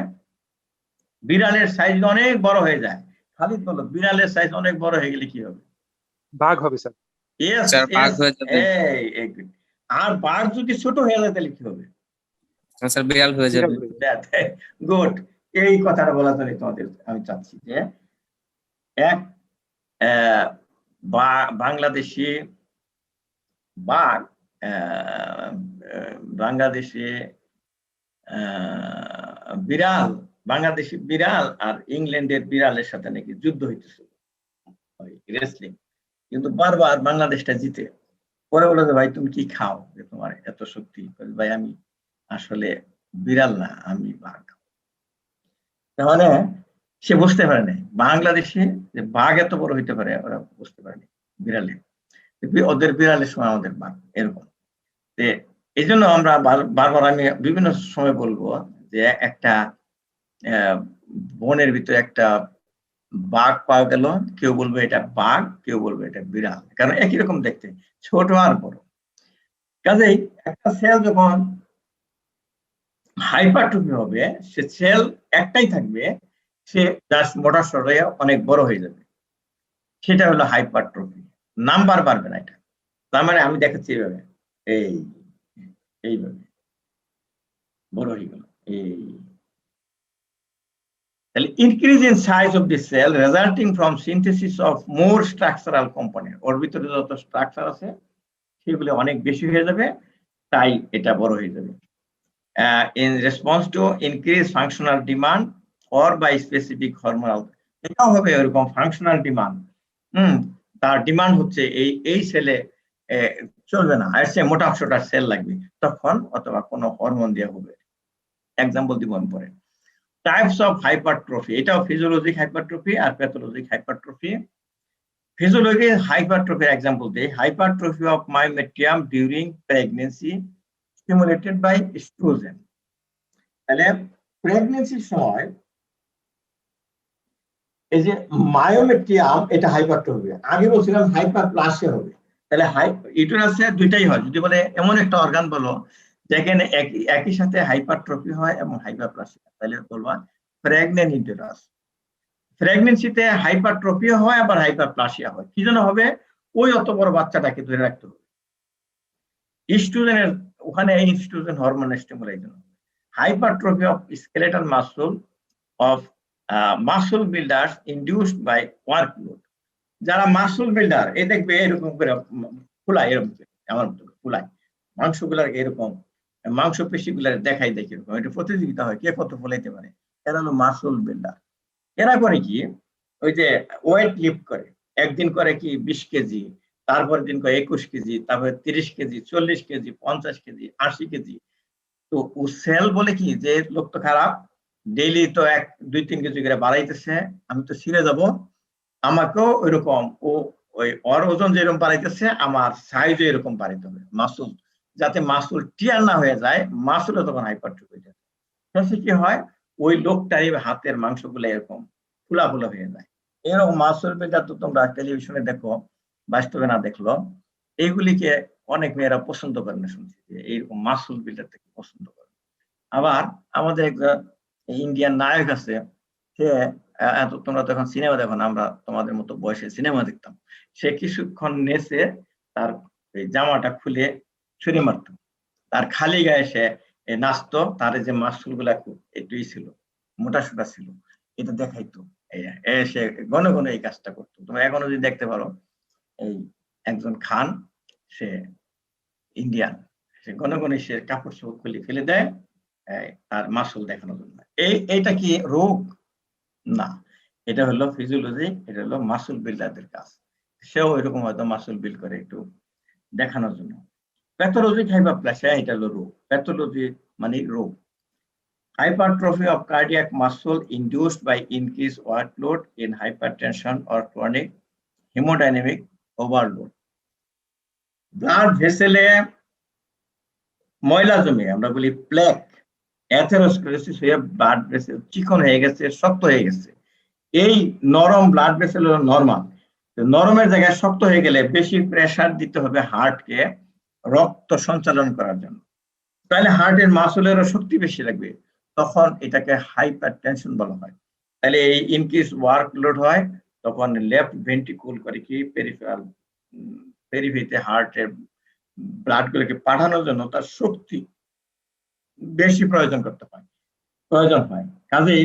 বিড়ালের সাইজ অনেক বড় হয়ে যায়। খালিদ বলো, বিড়ালের সাইজ অনেক বড় হয়ে গেলে কি হবে? বাঘ হবে স্যার। স্যার বাঘ হয়ে যাবে। আর বাঘ যদি ছোট হয়ে যায় তাহলে কি হবে? স্যার বিড়াল হয়ে যাবে। গুড, এই কথাটা বলার জন্য তোমাদের আমি চাচ্ছি যে এক বাংলাদেশি বাঘ, বাংলাদেশে বিড়াল, বাংলাদেশি বিড়াল আর ইংল্যান্ডের বিড়ালের সাথে নাকি যুদ্ধ হইতেছিল রেসলিং, কিন্তু বারবার বাংলাদেশটা জিতে। পরে বলে যে ভাই তুমি কি খাও যে তোমার এত শক্তি? ভাই আমি আসলে বিড়াল না, আমি বাঘ। তাহলে সে বুঝতে পারে নাই বাংলাদেশে যে বাঘ এত বড় হইতে পারে, ওরা বুঝতে পারেনি বিড়ালে, ওদের বিড়ালের সময় আমাদের বাঘ, এরকম। এই জন্য আমরা বারবার আমি বিভিন্ন সময় বলবো যে একটা বনের ভিতরে একটা বাঘ পাওয়া গেল, কেউ বলবে এটা বাঘ, কেউ বলবে এটা বিড়াল, কারণ একই রকম দেখতে, ছোট আর বড়। কাজেই একটা সেল যখন হাইপারট্রফি হবে সে সেল একটাই থাকবে, সে জাস্ট মোটা সরে অনেক বড় হয়ে যাবে, সেটা হলো হাইপারট্রফি। নাম্বার বাড়বে না এটা। তার মানে আমি দেখাচ্ছি এইভাবে, এইভাবে বড় হয়ে গেল এই। তাহলে increase in size of the cell resulting from synthesis of more structural component, ওর ভিতরে যত স্ট্রাকচার আছে সেগুলো অনেক বেশি হয়ে যাবে, তাই এটা বড় হয়ে যাবে। In response to increased functional demand or by specific hormonal, এটাও হবে এরকম ফাংশনাল ডিমান্ড। তার ডিমান্ড হচ্ছে এই সেলে চলবে না, আর সে মোটা অংশটা সেল লাগবে, তখন অথবা কোনো হরমোন দেওয়া হবে। এক্সাম্পল দিব আমি পরে। টাইপস অফ হাইপারট্রফি, এটাও ফিজিওলজিক হাইপারট্রফি আর প্যাথোলজিক হাইপারট্রফি। ফিজিওলজিক হাইপারট্রফির এক্সাম্পল দেই, hypertrophy of myometrium during pregnancy stimulated by estrogen. তাহলে প্রেগন্যান্সির সময় এই যে মায়োমেট্রিয়াম এটা হাইপারট্রফি, আগে বলছিলাম হাইপারপ্লাসিয়া হবে। তাহলে ইউটেরাসে দুইটাই হয়, যদি বলে এমন একটা অর্গান বলো যেখানে একই সাথে হাইপারট্রফি হয় এবং হাইপারপ্লাসিয়া, তাহলে বলবা প্রেগন্যান্ট ইউটেরাস। প্রেগন্যান্সিতে হাইপারট্রফিও হয় আবার হাইপারপ্লাসিয়া হয়, কি জন্য হবে? ওই অত বড় বাচ্চাটাকে ধরে রাখতে হবে, ইস্ট্রোজেনের ওখানে estrogen hormone stimulation. Hypertrophy of skeletal muscle of muscle builders induced by workload. যারা মাসল বিল্ডার, এই দেখবে এরকম করে ফুলায়, এরকম আমার মতো ফুলায় মাংসগুলার, এরকম মাংসপেশিগুলার দেখাই দেখি এরকম, এটা প্রতিযোগিতা হয় কে কত ফুলাইতে পারে। এরা হলো মাসল বিল্ডার। এরা করে কি, ওই যে ওয়েট লিফট করে, একদিন করে কি 20 কেজি, তারপর দিন করে 21 কেজি, তারপরে 30 কেজি, 40 কেজি, 50 কেজি, 80 কেজি। তো ও সেল বলে কি যে লোক তো খারাপ, ডেইলি তো 1-2-3 কেজি করে বাড়াইতেছে, আমি তো ছিঁড়ে যাব, আমাকেও ওইরকম ওই ওর ওজন যেরকম বাড়াইতেছে আমার সাইজও এরকম বাড়াইতে হবে, মাসুল যাতে মাসুল টিয়ার না হয়ে যায়, মাসুলও তখন হাইপারট্রফি হয়ে যায়। তাহলে কি হয়, ওই লোকটাই হাতের মাংসগুলো এরকম ফুলা ফুলা হয়ে যায়। এরকম মাসুল বিল্ডার তো তোমরা টেলিভিশনে দেখো, বাস্তবে না দেখলো, এইগুলিকে অনেক মেয়েরা পছন্দ করে না, শুনছি যে এইরকম মাসুল বিল্ডার থেকে পছন্দ করে। আবার আমাদের একজন ইন্ডিয়ান নায়ক আছে, সে তোমরা তখন সিনেমা দেখো না, আমরা তোমাদের মতো বয়সে সিনেমা দেখতাম, সে কিছুক্ষণ নেচে তার জামাটা খুলে ছুরি মারত, তার খালি গায়ে সে নাচতো, তার যে মাসুল গুলা খুব একটুই ছিল, মোটা সোটা ছিল, এটা দেখাইতো। সে ঘন ঘন এই কাজটা করতো। তোমরা এখনো যদি দেখতে পারো, এই একজন খান, সে ইন্ডিয়ান, সে ঘন ঘন সে কাপড় চোপড় খুলে ফেলে দেয় আর মাসুল দেখানোর জন্য। এইটা কি রোগ? না, এটা হলো ফিজিওলজি, এটা হলো মাসুল বিল্ডারদের কাজ। সেও এরকম হয়তো মাসুল বিল্ড করে একটু দেখানোর জন্য। প্যাথোলজিক হাইপারপ্লাসিয়া, এটা হলো রোগ। প্যাথোলজি মানে রোগ। Hypertrophy of cardiac muscle induced by increased workload in hypertension or chronic hemodynamic overload. Blood ভেসেলে ময়লা জমে, আমরা বলি প্লেক, অ্যাথেরোস্ক্লেরোসিস হয়ে ব্লাড ভেসেল চিকন হয়ে গেছে, শক্ত হয়ে গেছে। এই নরম ব্লাড ভেসেল হলো নরমাল, নরমের জায়গায় শক্ত হয়ে গেলে বেশি প্রেসার দিতে হবে হার্টকে রক্ত সঞ্চালন করার জন্য, তাহলে হার্টের মাসুলেরও শক্তি বেশি লাগবে, তখন এটাকে হাইপারটেনশন বলা হয়। তাহলে এই ইনক্রিজ ওয়ার্কলোড হয়, তখন লেফট ভেন্ট্রিকুল করে কি পেরিফেরিতে হার্টের ব্লাড গুলোকে পাঠানোর জন্য তার শক্তি বেশি প্রয়োজন হয়, কাজেই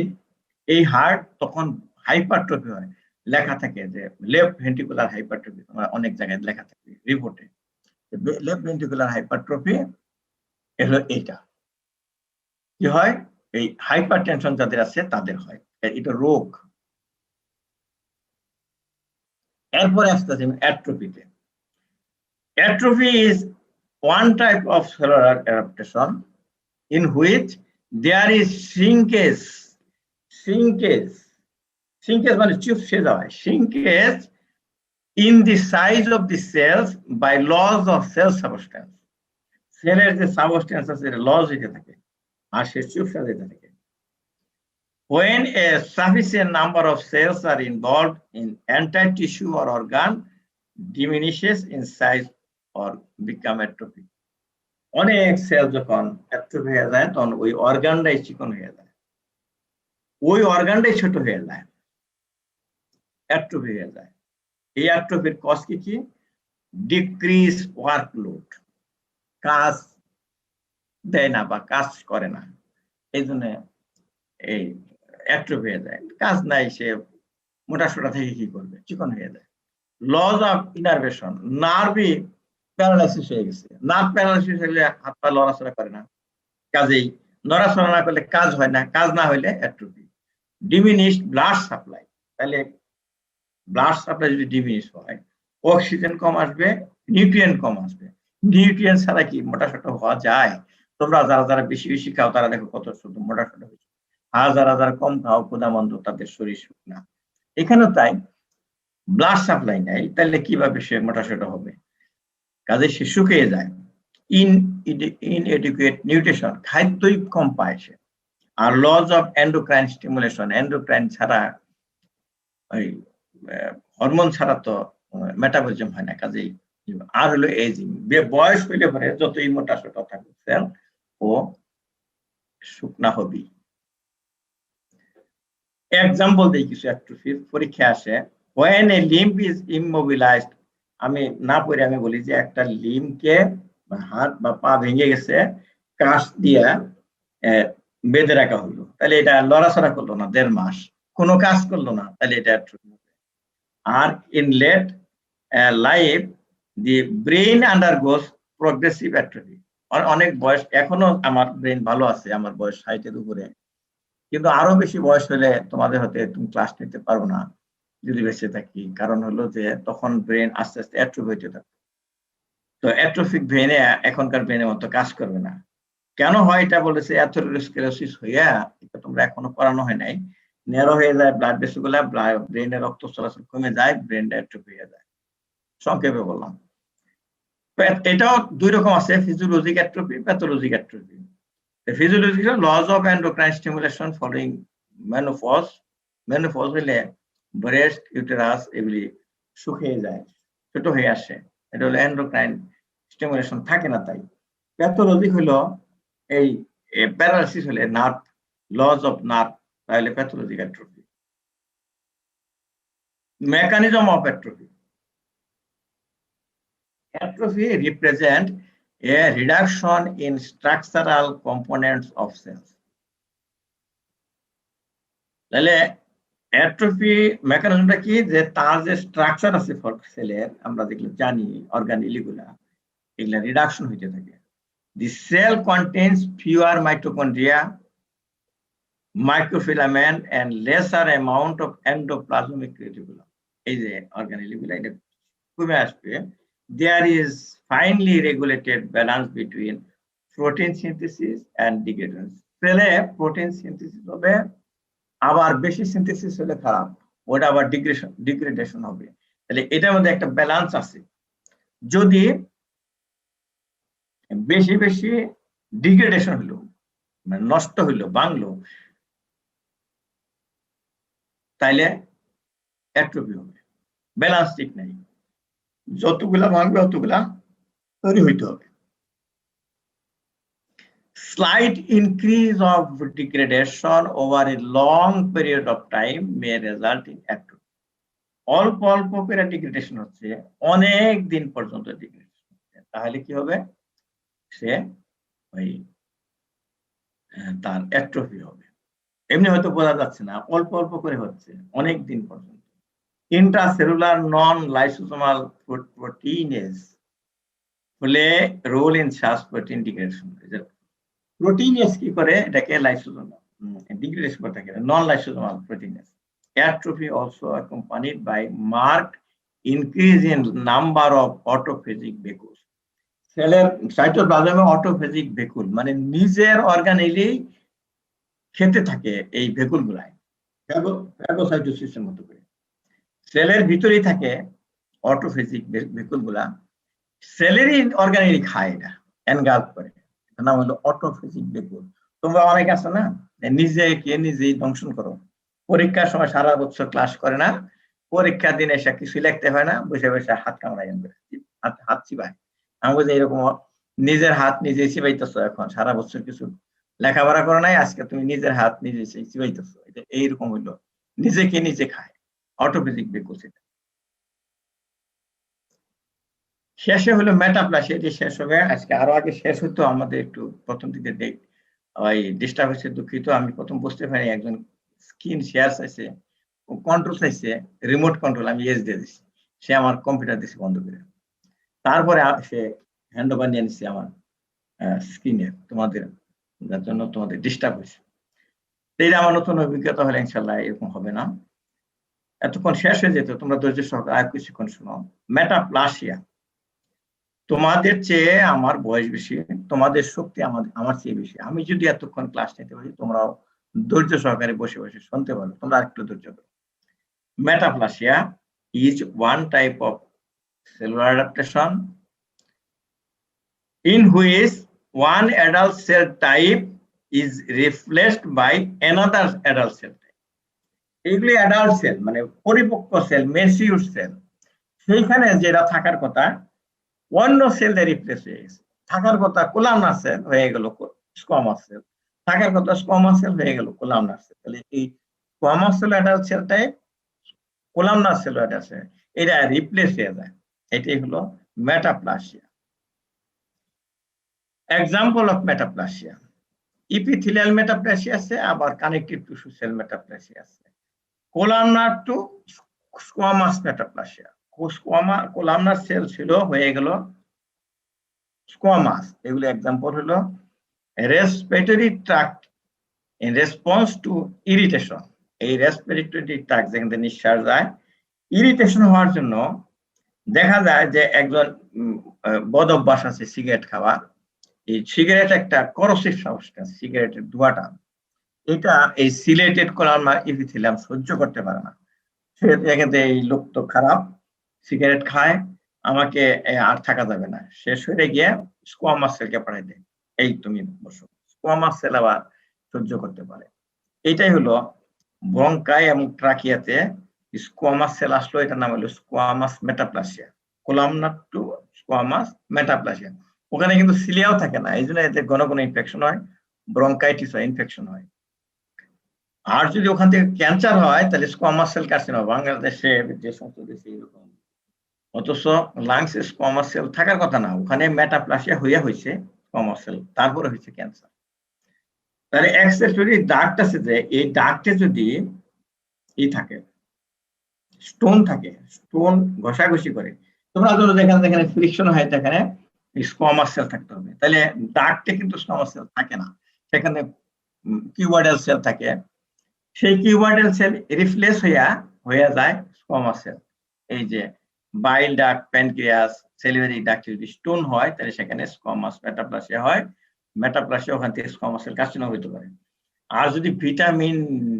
এই হার্ট তখন হাইপারট্রফি হয়। লেখা থাকে যে লেফট ভেন্ট্রিকুলার হাইপারট্রফি, অনেক জায়গায় লেখা থাকে রিপোর্টে, লেফট ভেন্ট্রিকুলার হাইপারট্রফি হলো এইটা। কি হয়, এই হাইপারটেনশন যাদের আছে তাদের হয়, এটা রোগ। এরপরে আসতেছে অ্যাট্রোফিতে। Atrophy is one type of cellular adaptation in which there is shrinkage মানে চুপসে যাওয়া, shrinkage in the size of the cells by loss of cell substance. সেলের যে সাবস্টেন্স আছে লস হইতে থাকে আর সে চুপসে যেতে থাকে। When a sufficient number of cells are involved in entire tissue or organ diminishes in size or become atrophic. অনেক সেল যখন অ্যাট্রফি হয়ে যায় তখন ওই অর্গানটাই চিকন হয়ে যায়, ওই অর্গানটাই ছোট হয়ে যায়, অ্যাট্রফি হয়ে যায়। এই অ্যাট্রফির কজ কি? ডিক্রিজ ওয়ার্কলোড, কাজ দেয় না বা কাজ করে না, এই জন্য এই অ্যাট্রফি হয়ে যায়। কাজ নাই, সে মোটা সোটা থেকে কি করবে, চিকন হয়ে যায়। লস অফ ইনারভেশন, নার্ভই প্যারালাইসিস হয়ে গেছে। নার্ভ প্যারালাইসিস হলে হাত পা লড়াচড়া করে না, কাজেই নড়াচড়া না করলে কাজ হয় না, কাজ না হইলে অ্যাট্রফি। ডিমিনিশড ব্লাড সাপ্লাই, তাহলে ব্লাড সাপ্লাই যদি ডিমিনিশ হয়, অক্সিজেন কম আসবে, নিউট্রিয়েন্ট কম আসবে। নিউট্রিয়েন্ট ছাড়া কি মোটা সোটা হওয়া যায়? তোমরা যারা যারা বেশি বেশি খাও তারা দেখো কত শুধু মোটা সোটা হয়েছে, আর যারা যারা কম খাও ক্ষুধামন্দ তাদের শরীর শুকনা। এখানেও তাই, ব্লাড সাপ্লাই নাই, তাহলে কিভাবে সে মোটা সোটা হবে? কাজে সে শুকিয়ে যায়। ইনএডুকুয়েট নিউট্রিশন, খাদ্যই কম পায় সে। আর loss of endocrine stimulation, endocrine ছাড়া, ওই হরমোন ছাড়া তো মেটাবলিজম হয় না, কাজেই। আর হলো এজিং, বয়স হইলে পরে যতই মোটা সোটা থাকুক সেল, ও শুকনা হবি। এক্সাম্পল দেই কিছু অ্যাট্রফির, পরীক্ষা আসে। when a limb is immobilized, আমি না পড়ে আমি বলি যে একটা লিম্বকে, হাত বা পা ভেঙে গেছে, কাঁচ দিয়া বেঁধে রাখা হলো, তাহলে এটা লড়াচড়া করলো না 1.5 মাস, কোনো কাজ করলো না, তাহলে এটা অ্যাট্রফি। আর in late life the brain undergoes progressive atrophy. অনেক বয়স, এখনো আমার ব্রেন ভালো আছে, আমার বয়স 60-এর উপরে, কিন্তু আরো বেশি বয়স হলে তোমাদের হতে তুমি ক্লাস নিতে পারবো না যদি বেঁচে থাকি। কারণ হলো যে তখন ব্রেন আস্তে আস্তে অ্যাট্রফি হইতে থাকে। তো অ্যাট্রফিক ব্রেনে এখনকার ব্রেনের মতো কাজ করবে না। কেন হয় এটা বলেছে, অ্যাথেরোস্ক্লেরোসিস হইয়া, এটা তোমরা এখনো করানো হয় নাই, ন্যারো হয়ে যায় ব্লাড ভেসেলগুলা, ব্রেনে রক্ত চলাচল কমে যায়, ব্রেনটা অ্যাট্রফি হয়ে যায়। সংক্ষেপে বললাম। এটাও 2 রকম আছে, physiologic atrophy, pathologic atrophy. Physiologic loss of endocrine stimulation following menopause, menopause হইলে ব্রেস্ট, ইউটেরাস এগুলি শুকিয়ে যায়, ছোট হয়ে আসে, এটা হলো এন্ডোক্রাইন স্টিমুলেশন থাকে না। তাই প্যাথোলজিক হলো এই প্যারালাইসিস হলে নার্ভ, লস অফ নার্ভ, তাহলে pathologic atrophy. Mechanism of atrophy, atrophy represent a reduction in structural components of cells. তাহলে অ্যাট্রফি মেকানিজমটা কি, যে তার যে স্ট্রাকচার আছে সেলের, আমরা যেগুলো জানি অর্গানেলিগুলা, এগুলা রিডাকশন হইতে থাকে। The cell contains fewer mitochondria, microfilament and lesser amount of endoplasmic reticulum. এই যে অর্গানেলিগুলা, এটা কমে আসবে। There is finely regulated balance between protein synthesis and degradation. সেলে প্রোটিন সিনথেসিস হবে, আবার বেশি সিনথেসিস হলে খারাপ, ওটা আবার ডিগ্রেডেশন হবে। তাহলে এটার মধ্যে একটা ব্যালেন্স আছে। যদি বেশি বেশি ডিগ্রেডেশন হলো, মানে নষ্ট হইলো, ভাঙলো, তাইলে অ্যাট্রফি হবে। ব্যালেন্স ঠিক নাই, যতগুলা ভাঙবে অতগুলা তৈরি হইতে হবে। Slight increase of degradation over a long period of time may result in atrophy. অল্প অল্প করে ডিগ্রেডেশন হচ্ছে, অনেক দিন পর্যন্ত ডিগ্রেডেশন হচ্ছে, তাহলে কি হবে, সে ওই তার অ্যাট্রফি হবে। এমনি হয়তো বোঝা যাচ্ছে না, অল্প অল্প করে হচ্ছে অনেক দিন পর্যন্ত। ইন্ট্রাসেলুলার নন লাইসোসোমাল প্রোটিনেজ হলে role in such protein degradation. Proteinase কি করে, এটাকে লাইসোসোম ডিগ্রেডেশন করতে থাকে, non lysosomal proteinase. Atrophy also accompanied by marked increase in number of autophagic vacuole. সেলের সাইটোপ্লাজমে অটোফেজিক ভেকুল মানে নিজের অর্গানেলি খেতে থাকে এই ভেকুল গুলাই, ফ্যাগোসাইটোসিসের মতো করে। সেলের ভিতরেই থাকে অটোফেজিক ভেকুল গুলা, সেলেরই অর্গানেলি খায়, এটা এনগালফ করে, এটার নাম হলো অটোফেজিক ভেকুল। তোমরা অনেক আছে না, নিজেকে নিজেই দংশন করো, পরীক্ষার সময় সারা বছর ক্লাস করে না, পরীক্ষার দিনে এসে কিছু লিখতে হয় না, বসে বসে হাত কামড়াই, হাত চিবায়। আমি বলছি এরকম নিজের হাত নিজে চিবাইতেছো, এখন সারা বছর কিছু লেখাপড়া করো নাই, আজকে তুমি নিজের হাত নিজে চিবাইতেছো, এটা এইরকম হইলো, নিজেকে নিজে খায়, অটোপেজিক বেকুস। এটা শেষে হলো মেটাপ্লাসিয়া, এটি শেষ হবে আজকে, আরো আগে শেষ হতো, আমাদের একটু প্রথম দিকে ওই ডিস্টার্ব হয়েছে, দুঃখিত, আমি প্রথম বুঝতে পারি একজন স্ক্রিন শেয়ার চাইছে, কন্ট্রোল চাইছে, রিমোট কন্ট্রোল, আমি ইয়েস দিয়ে দিচ্ছি, সে আমার কম্পিউটার দিচ্ছে বন্ধ করে, তারপরে সে হ্যান্ড ওভার নিয়ে নিচ্ছে আমার স্ক্রিনে, তোমাদের যার জন্য তোমাদের ডিস্টার্ব হয়েছে। এইটা আমার নতুন অভিজ্ঞতা হলে ইনশাল্লাহ এরকম হবে না। এতক্ষণ শেষ হয়ে যেত, তোমরা ধৈর্য সহকারে আর কিছুক্ষণ শোনো। মেটাপ্লাসিয়া, তোমাদের চেয়ে আমার বয়স বেশি, তোমাদের শক্তি আমার চেয়ে বেশি, আমি যদি এতক্ষণ ক্লাস নিতে পারি, তোমরাও ধৈর্য সহকারে বসে বসে শুনতে পারো, তোমরা একটু ধৈর্য ধরো। Metaplasia is one type of cellular adaptation in which one adult cell type is replaced by another adult cell type. এগুলি অ্যাডাল্ট সেল, মানে পরিপক্ক সেল, ম্যাচিউর সেল, সেইখানে যেটা থাকার কথা অন্য সেল দিয়ে রিপ্লেস হয়ে গেছে। থাকার কথা কোলামনার সেল হয়ে গেল স্কোয়ামাস সেল, থাকার কথা স্কোয়ামাস সেল হয়ে গেল কোলামনার সেল। তাহলে এই স্কোয়ামাস সেল অ্যাডাল্ট সেলটাই কোলামনার সেল অ্যাডাল্ট সেল, এটা রিপ্লেস হয়ে যায়, এটাই হলো metaplasia. Example of metaplasia, epithelial metaplasia আছে, আবার কানেকটিভ টিস্যু সেল মেটাপ্লাসিয়া আছে। Columnar to squamous metaplasia, columnar cell ছিল হয়ে গেল স্কোয়ামাস। এগুলো এক্সাম্পল হলো respiratory tract in response to irritation, এই রেসপিরেটরি ট্র্যাক্ট যেখান থেকে নিঃশ্বাস যায়, ইরিটেশন হওয়ার জন্য দেখা যায় যে একজন বদ অভ্যাস আছে সিগারেট খাওয়া, এই সিগারেট একটা করসিভ সাবস্টেন্স, সিগারেটের ধোঁয়াটা, এটা এই সিলেটেড কোলামনার ইপিথেলিয়াম সহ্য করতে পারে না, সে দেখে এই লোক তো খারাপ, সিগারেট খায়, আমাকে আর থাকা যাবে না, সে সরে গিয়ে স্কোয়ামাস সেলকে পাঠাই দেয়, এই তুমি বসো, স্কোয়ামাস সেল আবার সহ্য করতে পারে। এটাই হলো ব্রঙ্কাই এবং ট্রাকিয়াতে স্কোয়ামাস সেল আসলো, এটার নাম হলো squamous metaplasia, columnar to squamous metaplasia. ওখানে কিন্তু সিলিয়াও থাকে না, এই জন্য এতে ঘন ঘন ইনফেকশন হয়, ব্রঙ্কাইটিস হয়, ইনফেকশন হয়। আর যদি ওখান থেকে ক্যান্সার হয় তাহলে স্কোয়ামাস সেল কার্সিনোমা, বাংলাদেশে যে সমস্ত দেশে এরকম, অথচ লাংসে স্কোয়ামাস সেল থাকার কথা না, ওখানে মেটাপ্লাসিয়া হয়েছে স্কোয়ামাস সেল, তারপরে হয়েছে ক্যান্সার। তাহলে অ্যাক্সেসরি ডাক্ট আছে, যে এই ডাক্টে যদি থাকে স্টোন থাকে, স্টোন ঘষাঘষি করে, তোমরা ধরো যেখানে যেখানে ফ্রিকশন হয় সেখানে স্কোয়ামাস সেল থাকতে হবে, তাহলে ডাক্টে কিন্তু স্কোয়ামাস সেল থাকে না, সেখানে কিউবয়েডাল সেল থাকে, সেই কিউবয়েডাল সেল রিপ্লেস হয়ে যায় স্কোয়ামাস সেল। এই যে বাইল ডাক্ট, প্যানক্রিয়াস, সেলিভারি ডাক্ট যদি স্টোন হয় তাহলে সেখানে স্কোয়ামাস মেটাপ্লাসিয়া হয়, মেটাপ্লাসিয়া ওখান থেকে স্কোয়ামাস সেল কার্সিনোমা হতে পারে। আর যদি ভিটামিন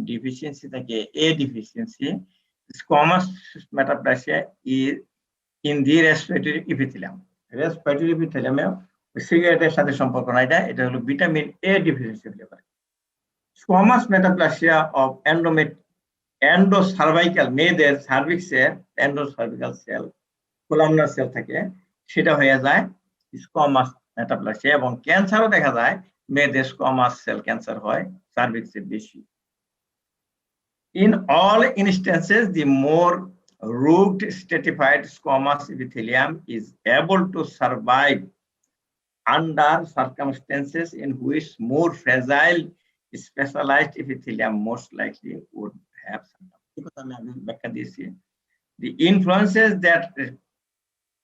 ডিফিসিয়েন্সি থাকে, A deficiency, squamous metaplasia in the respiratory epithelium, respiratory ইপিথেলিয়ামে সিগারেটের সাথে সম্পর্ক নাই, এটা হলো ভিটামিন এ ডিফিসিয়েন্সি হতে পারে। স্কোয়ামাস মেটাপ্লাসিয়া অফ এন্ডোসার্ভাইকাল, মেয়েদের সার্ভিক্সে এন্ডোসার্ভিকাল সেল, কোলামনার সেল থাকে, সেটা হয়ে যায় স্কোয়ামাস মেটাপ্লাসিয়া। এবং ক্যান্সারও দেখা যায় মেয়েদের স্কোয়ামাস সেল ক্যান্সার হয় সার্ভিক্সের বেশি। In all instances, the more rouged stratified squamous epithelium is able to survive under circumstances in which more fragile specialized epithelium most likely would have symptoms. The influences that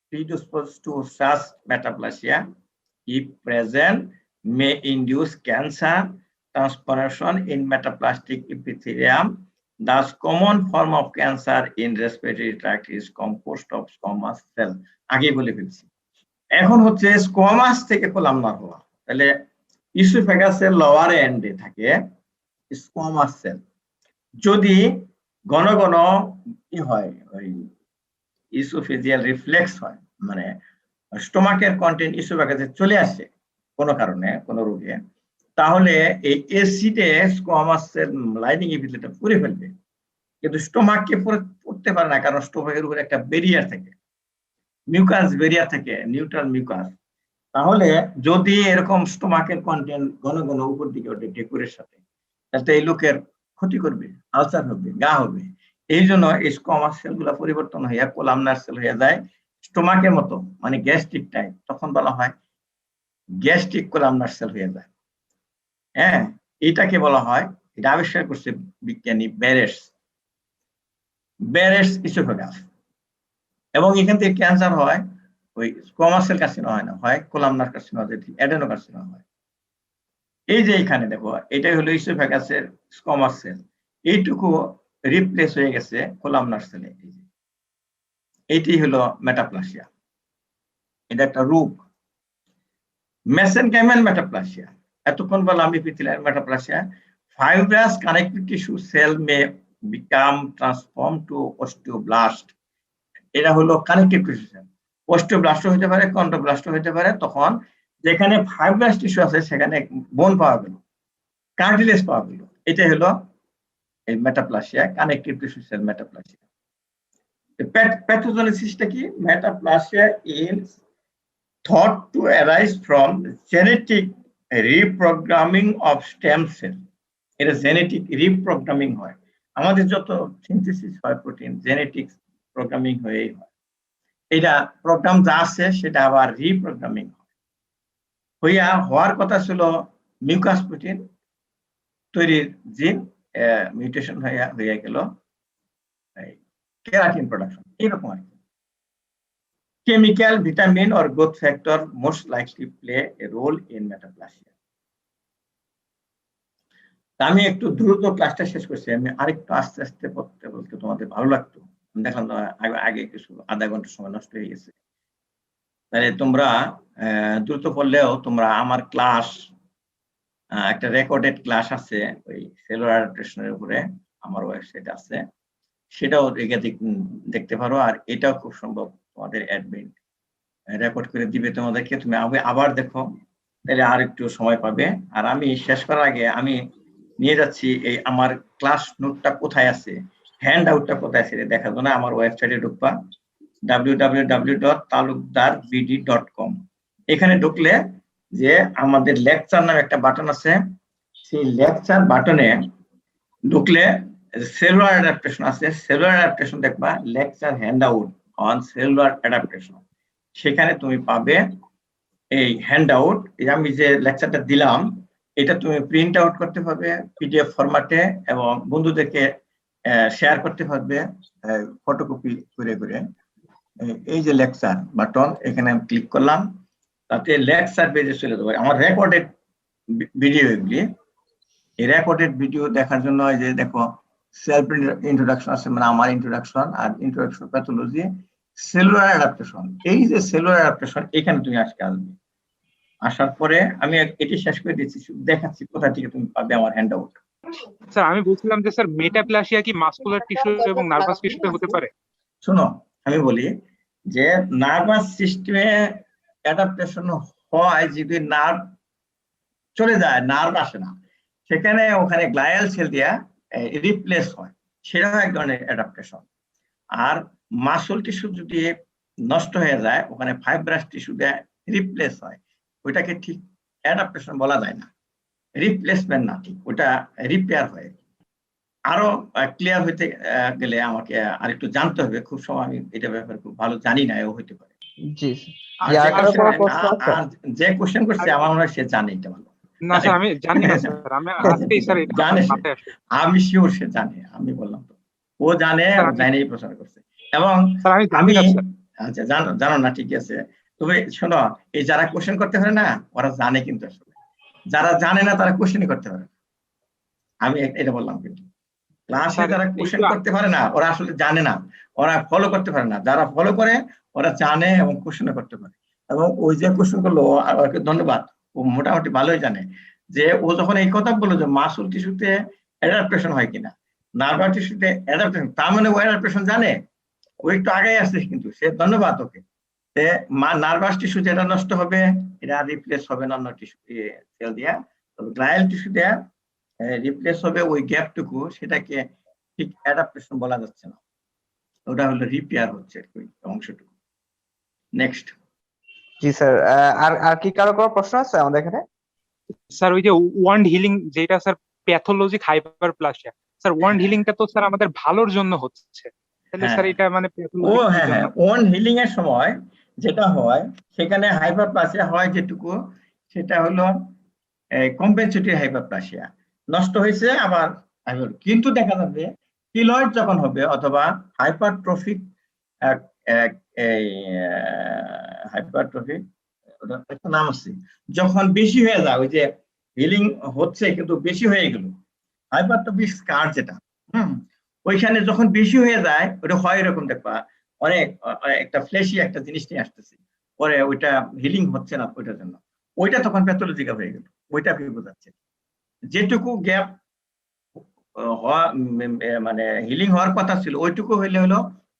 predispose to such metaplasia, if present, may induce cancer transformation in metaplastic epithelium. Thus, common form of cancer in respiratory tract is composed of squamous cell. আগে বলে ফেলছি। এখন হচ্ছে স্কোয়ামাস থেকে কোলামনার হওয়া, তাহলে ইসোফেগাসের লোয়ার এন্ডে থাকে স্কোয়ামাস সেল। যদি ঘন ঘন কি হয়, ওই ইসোফেজিয়াল রিফ্লেক্স হয়, মানে স্টোমাকের কন্টেন্ট ইসোফেগাসে চলে আসে কোনো কারণে, কোনো রোগে, তাহলে এই এসিডে স্কোয়ামাস সেল লাইনিং এপিথেলিয়ামটা পুড়ে ফেলবে, কিন্তু স্টোমাককে পড়তে পারে না, কারণ স্টোমাকের উপরে একটা ব্যারিয়ার থাকে, মিউকাস ব্যারিয়ার থাকে, নিউট্রাল মিউকাস, তাহলে যদি এরকম স্টোমাকের কন্টেন্ট ঘন ঘন উপর দিকে ওঠে ডেকুরের সাথে, তাহলে এই লোকের ক্ষতি করবে, আলসার হবে, গা হবে। এই জন্য এই স্কোয়ামাস সেল গুলা পরিবর্তন হয়ে কোলামনার সেল হয়ে যায় স্টোমাকের মতো, মানে গ্যাস্ট্রিক টাইপ, তখন বলা হয় গ্যাস্ট্রিক কোলামনার সেল হয়ে যায়। হ্যাঁ, এটাকে বলা হয়, এটা আবিষ্কার করছে বিজ্ঞানী ব্যারেটস ইসোফেগাস। এবং এখান থেকে ক্যান্সার হয়, ওই স্কোয়ামাস সেল কার্সিনোমা হয় না, হয় কোলামনার কার্সিনোমা, যেটি অ্যাডেনোকার্সিনোমা হয়। এই যে এখানে দেখো, এটাই হলো ইসোফেগাসের স্কোয়ামাস সেল, এইটুকু রিপ্লেস হয়ে গেছে কোলামনার সেলে। এইটি হলো মেটাপ্লাসিয়া, এটা একটা রোগ, মেসেনকাইমাল মেটাপ্লাসিয়া। এতক্ষণ বলা আমি পিথিলার metaplasia, fibrous connective tissue cell may become transformed to osteoblast. এটা হলো কানেকটিভ টিস্যু সেল, ওস্টিওব্লাস্ট হতে পারে, কন্ড্রোব্লাস্ট হতে পারে। তখন যেখানে ফাইব্রাস টিস্যু আছে সেখানে বোন পাওয়া গেল, কার্টিলেজ পাওয়া গেল, এটা হলো এই metaplasia, connective tissue cell metaplasia. প্যাথোজেনেসিসটা কি? Metaplasia is thought to arise from genetic reprogramming of stem cell. এটা জেনেটিক রিপ্রোগ্রামিং হয়, আমাদের যত সিনথেসিস হয় প্রোটিন জেনেটিক প্রোগ্রামিং হয়েই হয়। এটা প্রোগ্রাম যা আছে সেটা আবার রিপ্রোগ্রামিং হওয়ার কথা ছিল মিউকাস প্রোটিন তৈরির জিন মিউটেশন হয়ে গেল কেরাটিন প্রোডাকশন, এরকম আর কি। Chemical, vitamin or growth factor most likely play a role in metaplasia. আমি একটু দ্রুত ক্লাসটা শেষ করছি, আমি আরেকটু আস্তে আস্তে পড়তে বলতে তোমাদের ভালো লাগতো। দেখলাম আগে কিছু আধা ঘন্টা সময় নষ্ট হয়ে গেছে। তাহলে তোমরা দ্রুত পড়লেও তোমরা আমার ক্লাস, একটা রেকর্ডেড ক্লাস আছে ওই সেলুলার অ্যাডাপটেশনের উপরে, আমার ওয়েবসাইট আছে, সেটাও দেখতে পারো। আর এটাও খুব সম্ভব তোমাদের অ্যাডমিন রেকর্ড করে দিবে তোমাদেরকে, তুমি আবার দেখো, তাহলে আর একটু সময় পাবে। আর আমি শেষ করার আগে আমি নিয়ে যাচ্ছি এই আমার ক্লাস নোটটা কোথায় আছে, হ্যান্ড আউটটা কোথায় আছে দেখার জন্য আমার ওয়েবসাইটে ঢুকবা, www.talukdarbd.com। এখানে ঢুকলে যে আমাদের লেকচার নামে একটা বাটন আছে, সেই লেকচার বাটনে ঢুকলে সেলুলার অ্যাডাপটেশন আছে, সেলুলার অ্যাডাপটেশন দেখবা, lecture hand out on cellular adaptation, সেখানে তুমি পাবে এই হ্যান্ড আউট। আমি যে লেকচারটা দিলাম এটা তুমি প্রিন্ট আউট করতে পারবে পিডিএফ ফরম্যাটে এবং বন্ধুদেরকে শেয়ার করতে পারবে ফটোকপি করে করে। এই যে লেকচার বাটন, এখানে আমি ক্লিক করলাম, তাতে লেকচার পেজে চলে যাবে আমার রেকর্ডেড ভিডিও। এগুলি এই রেকর্ডেড ভিডিও দেখার জন্য এই যে দেখো সেলফ ইন্ট্রোডাকশন আছে, মানে আমার ইন্ট্রোডাকশন, আর ইন্ট্রোডাকশন প্যাথোলজি, সেলুলার অ্যাডাপটেশন। এই যে সেলুলার অ্যাডাপটেশন, এখানে তুমি আজকে আসবে, আসার পরে আমি এটি শেষ করে দিচ্ছি, দেখাচ্ছি কোথা থেকে তুমি পাবে আমার হ্যান্ড আউট। স্যার আমি বলছিলাম যে স্যার মেটাপ্লাসিয়া কি মাসকুলার টিস্যু এবং নার্ভাস টিস্যুতে হতে পারে? শোনো আমি বলি যে নার্ভাস সিস্টেমে অ্যাডাপটেশন হয় যদি নার্ভ চলে যায়, নার্ভ আসে না, সেখানে ওখানে গ্লায়াল সেল দিয়া রিপ্লেস হয়, সেটা এক ধরনের অ্যাডাপটেশন। আর মাসল টিস্যু যদি নষ্ট হয়ে যায়, ওখানে ফাইব্রাস টিস্যু দিয়ে রিপ্লেস হয়, ওইটাকে ঠিক অ্যাডাপটেশন বলা যায় না, রিপ্লেসমেন্ট না, ঠিক ওটা রিপেয়ার হয়। আরো ক্লিয়ার হইতে গেলে আমাকে আরেকটু জানতে হবে, খুব সময় আমি এটা ব্যাপারে খুব ভালো জানি না, এও হইতে পারে। জি যে কোশ্চেন করছে আমার মনে হয় সে জানে এটা ভালো। না স্যার আমি জানি না স্যার, আমি আজকেই স্যার এটা মাথায় আসছে। আমি শিওর সে জানে, আমি বললাম তো ও জানে, জানেই প্রচার করছে। এবং আমি আচ্ছা জানো না, ঠিক আছে। তবে শোনো, এই যারা কোশ্চেন করতে পারে না ওরা জানে, কিন্তু আসলে যারা জানে না তারা কোশ্চেনই করতে পারে। আমি এটা বললাম, কিন্তু ক্লাসে যারা কোশ্চেন করতে পারে না ওরা আসলে জানে না, ওরা ফলো করতে পারে না। যারা ফলো করে ওরা জানে এবং কোশ্চেন করতে পারে। এবং ওই যে কোশ্চেন করলো, ওকে ধন্যবাদ, ও মোটামুটি ভালোই জানে যে ও যখন এই কথা বললো যে মাসল টিস্যুতে অ্যাডাপটেশন হয় কিনা, নার্ভাস টিস্যুতে অ্যাডাপটেশন, তার মানে ও অ্যাডাপটেশন জানে, ও একটু আগে আসছে, কিন্তু সে ধন্যবাদ ওকে। নার্ভাস টিস্যু যেটা নষ্ট হবে এটা রিপ্লেস হবে না অন্য টিস্যু সেল দিয়া, তবে গ্লায়াল টিস্যু দেয়া রিপ্লেস হবে ওই গ্যাপটুকু, সেটাকে ঠিক অ্যাডাপটেশন বলা যাচ্ছে না, ওটা হলো রিপেয়ার হচ্ছে ওই অংশটুকু। নেক্সট জি স্যার, আর আর কি কারো কোনো প্রশ্ন আছে আমাদের এখানে? স্যার ওই যে ওয়ান্ড হিলিং যেটা sir pathologic hyperplasia, sir wound হিলিংটা তো স্যার আমাদের ভালোর জন্য হচ্ছে, তাহলে হ্যাঁ স্যার এটা মানে ও প্যাথোলজিক কি হ্যাঁ জন্য? হ্যাঁ, ওন হিলিং এর সময় যেটা হয় সেখানে হাইপারপ্লাসিয়া হয় যেটুকু, সেটা হলো কম্পেনসেটরি হাইপারপ্লাসিয়া, নষ্ট হয়েছে আবার কিন্তু দেখা যাবে কিলয়েড যখন হবে অথবা হাইপারট্রফিক এই হাইপারট্রফিক, ওটা একটা নাম আছে, যখন বেশি হয়ে যায়, ওই যে হিলিং হচ্ছে কিন্তু বেশি হয়ে গেল, হাইপারট্রফিক স্কার যেটা, হুম, ওইখানে যখন বেশি হয়ে যায় ওটা হয় এরকম দেখবা, অনেক একটা ফ্লেশি একটা জিনিস নিয়ে আসতেছে, পরে ওইটা হিলিং হচ্ছে না ওইটার জন্য, ওইটা তখন প্যাথোলজিক্যাল হয়ে গেল, ওইটা আপনি বোঝাচ্ছে। যেটুকু গ্যাপ মানে হিলিং হওয়ার কথা ছিল ওইটুকু হইলে হলো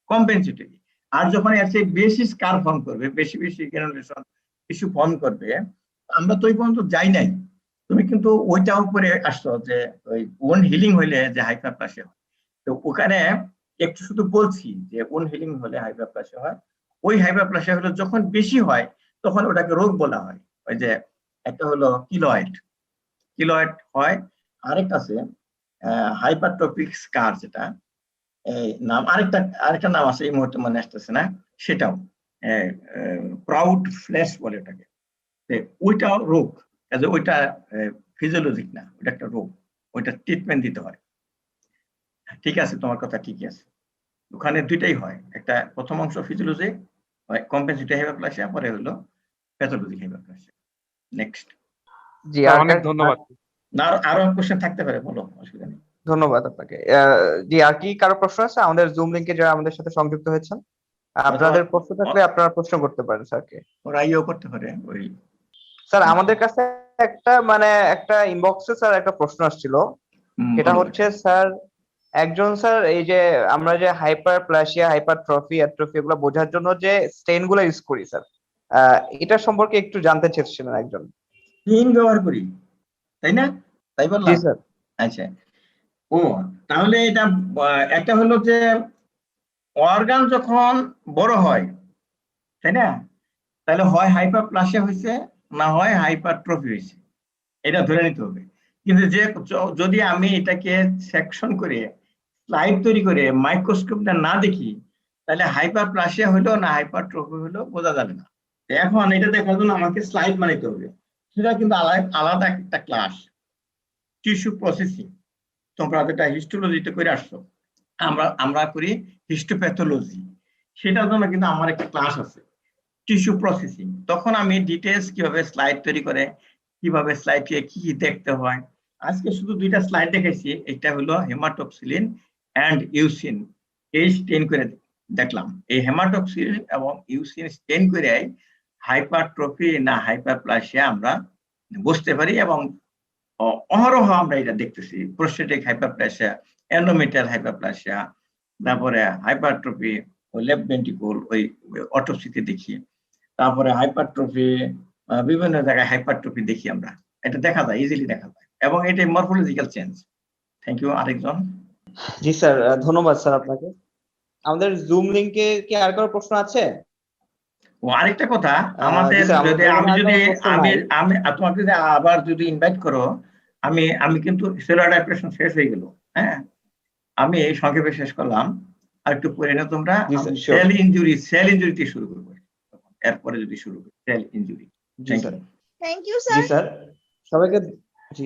কম্পেনসেটরি। আর যখন এর চেয়ে বেশি স্কার ফর্ম করবে, বেশি বেশি গ্রানুলেশন টিস্যু ফর্ম করবে, আমরা তো ওই পর্যন্ত যাই নাই, তুমি কিন্তু ওইটা উপরে আসছো যে ওই ওন হিলিং হইলে যে হাইপারপ্লাসিয়া হয়, তো ওখানে একটু শুধু বলছি যে ওন হিলিং হলে হাইপারপ্লাসিয়া হয়। ওই হাইপারপ্লাসিয়া হলো যখন বেশি হয় তখন ওটাকে রোগ বলা হয়। ওই যে একটা হলো কিলয়েড, কিলয়েড হয়, আরেকটা আছে হাইপারট্রফিক স্কার, যেটা এই নাম, আরেকটা নাম আছে এই মুহূর্তে মনে আসতেছে না, সেটাও প্রাউড ফ্ল্যাশ বলে ওটাকে। ওইটাও রোগ, ওইটা ফিজিওলজিক না, ওইটা একটা রোগ, ওইটা ট্রিটমেন্ট দিতে হয়। ঠিক আছে, তোমার কথা ঠিকই আছে, ওখানে দুইটাই হয়, একটা প্রথম অংশ ফিজিওলজি কম্পেনসেটরি হাইপারপ্লাসিয়া, পরে হলো প্যাথোলজিক হাইপারপ্লাসিয়া। নেক্সট। জি, স্যার আর অনেক ধন্যবাদ। না আরো কোশ্চেন থাকতে পারে, বলো, অসুবিধা নেই। ধন্যবাদ আপনাকে। জি, আর কি কারো প্রশ্ন আছে আমাদের জুম লিংকে যারা আমাদের সাথে সংযুক্ত হয়েছেন? আপনাদের প্রশ্ন থাকলে আপনারা প্রশ্ন করতে পারেন স্যারকে। ওরা ইয়েও করতে পারে ওই। স্যার আমাদের কাছে একটা ইনবক্সে স্যার একটা প্রশ্ন আসছিল, সেটা বলো হচ্ছে স্যার একজন স্যার এই যে আমরা যে হাইপারপ্লাসিয়া হাইপারট্রফি অ্যাট্রফি এগুলো বোঝার জন্য যে স্টেন গুলো ইউজ করি স্যার, এটা সম্পর্কে একটু জানতে চেয়েছিলেন একজন। স্টেইন ব্যবহার করি, তাই না? তাই জি বললাম। স্যার। আচ্ছা, ও তাহলে এটা একটা হলো যে অর্গান যখন বড় হয়, তাই না, তাহলে হয় হাইপারপ্লাসিয়া হয়েছে, না হয় হাইপারট্রফি হয়েছে, এটা ধরে নিতে হবে। কিন্তু যে যদি আমি এটাকে সেকশন করে স্লাইড তৈরি করে মাইক্রোস্কোপটা না দেখি, তাহলে হাইপারপ্লাসিয়া হলো না হাইপারট্রফি হলো বোঝা যাবে না। এখন এটা দেখার জন্য আমাকে স্লাইড বানাইতে হবে, সেটা কিন্তু আলাদা একটা ক্লাস, টিস্যু প্রসেসিং। তোমরা যেটা হিস্টোলজিতে করে আসছো, আমরা করি হিস্টোপ্যাথোলজি, সেটার জন্য কিন্তু আমার একটা ক্লাস আছে টিস্যু প্রসেসিং। তখন আমি ডিটেলস কিভাবে স্লাইড তৈরি করে, কিভাবে স্লাইডকে কি কি দেখতে হয়, আজকে শুধু দুইটা স্লাইড দেখাইছি, একটা হলো হেমাটোক্সিলিন অ্যান্ড ইউসিন, এই স্টেন করে দেখলাম। এই হেমাটোক্সিলিন এবং ইউসিন স্টেন করে হাইপারট্রফি না হাইপারপ্লাসিয়া আমরা বুঝতে পারি, এবং অহরহ আমরা এটা দেখতেছি, প্রোস্টেটিক হাইপারপ্লাসিয়া, এন্ডোমেট্রিয়াল হাইপারপ্লাসিয়া, তারপরে হাইপারট্রফি লেফট ভেন্ট্রিকল ওই অটোপসিতে দেখি, তারপরে হাইপারট্রফি বিভিন্ন জায়গায় হাইপারট্রফি দেখি আমরা, এটা দেখা যায়, ইজিলি দেখা যায়, এবং এটা মরফোলজিক্যাল চেঞ্জ। Thank you. আরেকজন। জি স্যার, ধন্যবাদ স্যার আপনাকে। আমাদের জুম লিংকে কি আর কারো প্রশ্ন আছে? ও আরেকটা কথা, আমাদের জি স্যার, যদি আমি আর যদি কোনো প্রশ্ন আমি নাই। আমি তোমাকে যদি আবার যদি ইনভাইট করো, আমি কিন্তু সেলুলার অ্যাডাপ্টেশন শেষ হয়ে গেল, হ্যাঁ, আমি এই সংক্ষেপে শেষ করলাম, আর একটু পড়ে না তোমরা। জি আমি স্যার, সেল ইনজুরিতে শুরু করবো, এরপরে যদি শুরু করি সেল ইনজুরি। জি স্যার। থ্যাংক ইউ জি স্যার। স্যার, সবাইকে। জি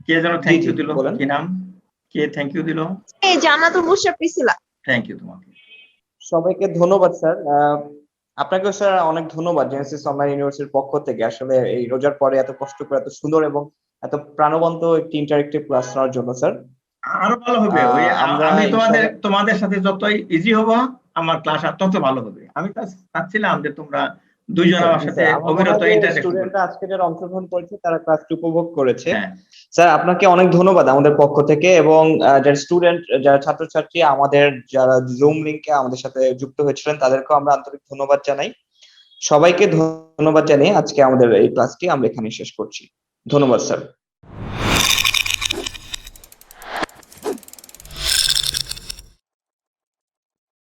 কে যেন জি থ্যাংক জি ইউ দিল, বলেন। কি নাম, কে থ্যাংক ইউ দিল? এই জান্নাতুল বুশরা প্রিসিলা। থ্যাংক ইউ তোমাকে। সবাইকে ধন্যবাদ স্যার। আপনাকেও স্যার অনেক ধন্যবাদ জেনেসিস অনলাইন ইউনিভার্সিটির পক্ষ থেকে, আসলে এই রোজার পরে এত কষ্ট করে এত সুন্দর এবং এত প্রাণবন্ত একটি ইন্টারেক্টিভ ক্লাস নেওয়ার জন্য স্যার। আরো ভালো হবে, ওই আমরা আমি তোমাদের সাথে যতই ইজি হবো আমার ক্লাস আর তত ভালো হবে। আমি চাচ্ছিলাম যে তোমরা দুইজন আমার সাথে অবিরত ইন্টারঅ্যাকশন করবে। স্টুডেন্টরা আজকে যারা অংশগ্রহণ করেছে তারা ক্লাসটি উপভোগ করেছে। হ্যাঁ স্যার আপনাকে অনেক ধন্যবাদ আমাদের পক্ষ থেকে, এবং যারা স্টুডেন্ট যারা ছাত্রছাত্রী আমাদের যারা জুম লিংকে আমাদের সাথে যুক্ত হয়েছিলেন তাদেরকেও আমরা আন্তরিক ধন্যবাদ জানাই। সবাইকে ধন্যবাদ জানিয়ে আজকে আমাদের এই ক্লাসটি আমরা এখানে শেষ করছি। ধন্যবাদ স্যার।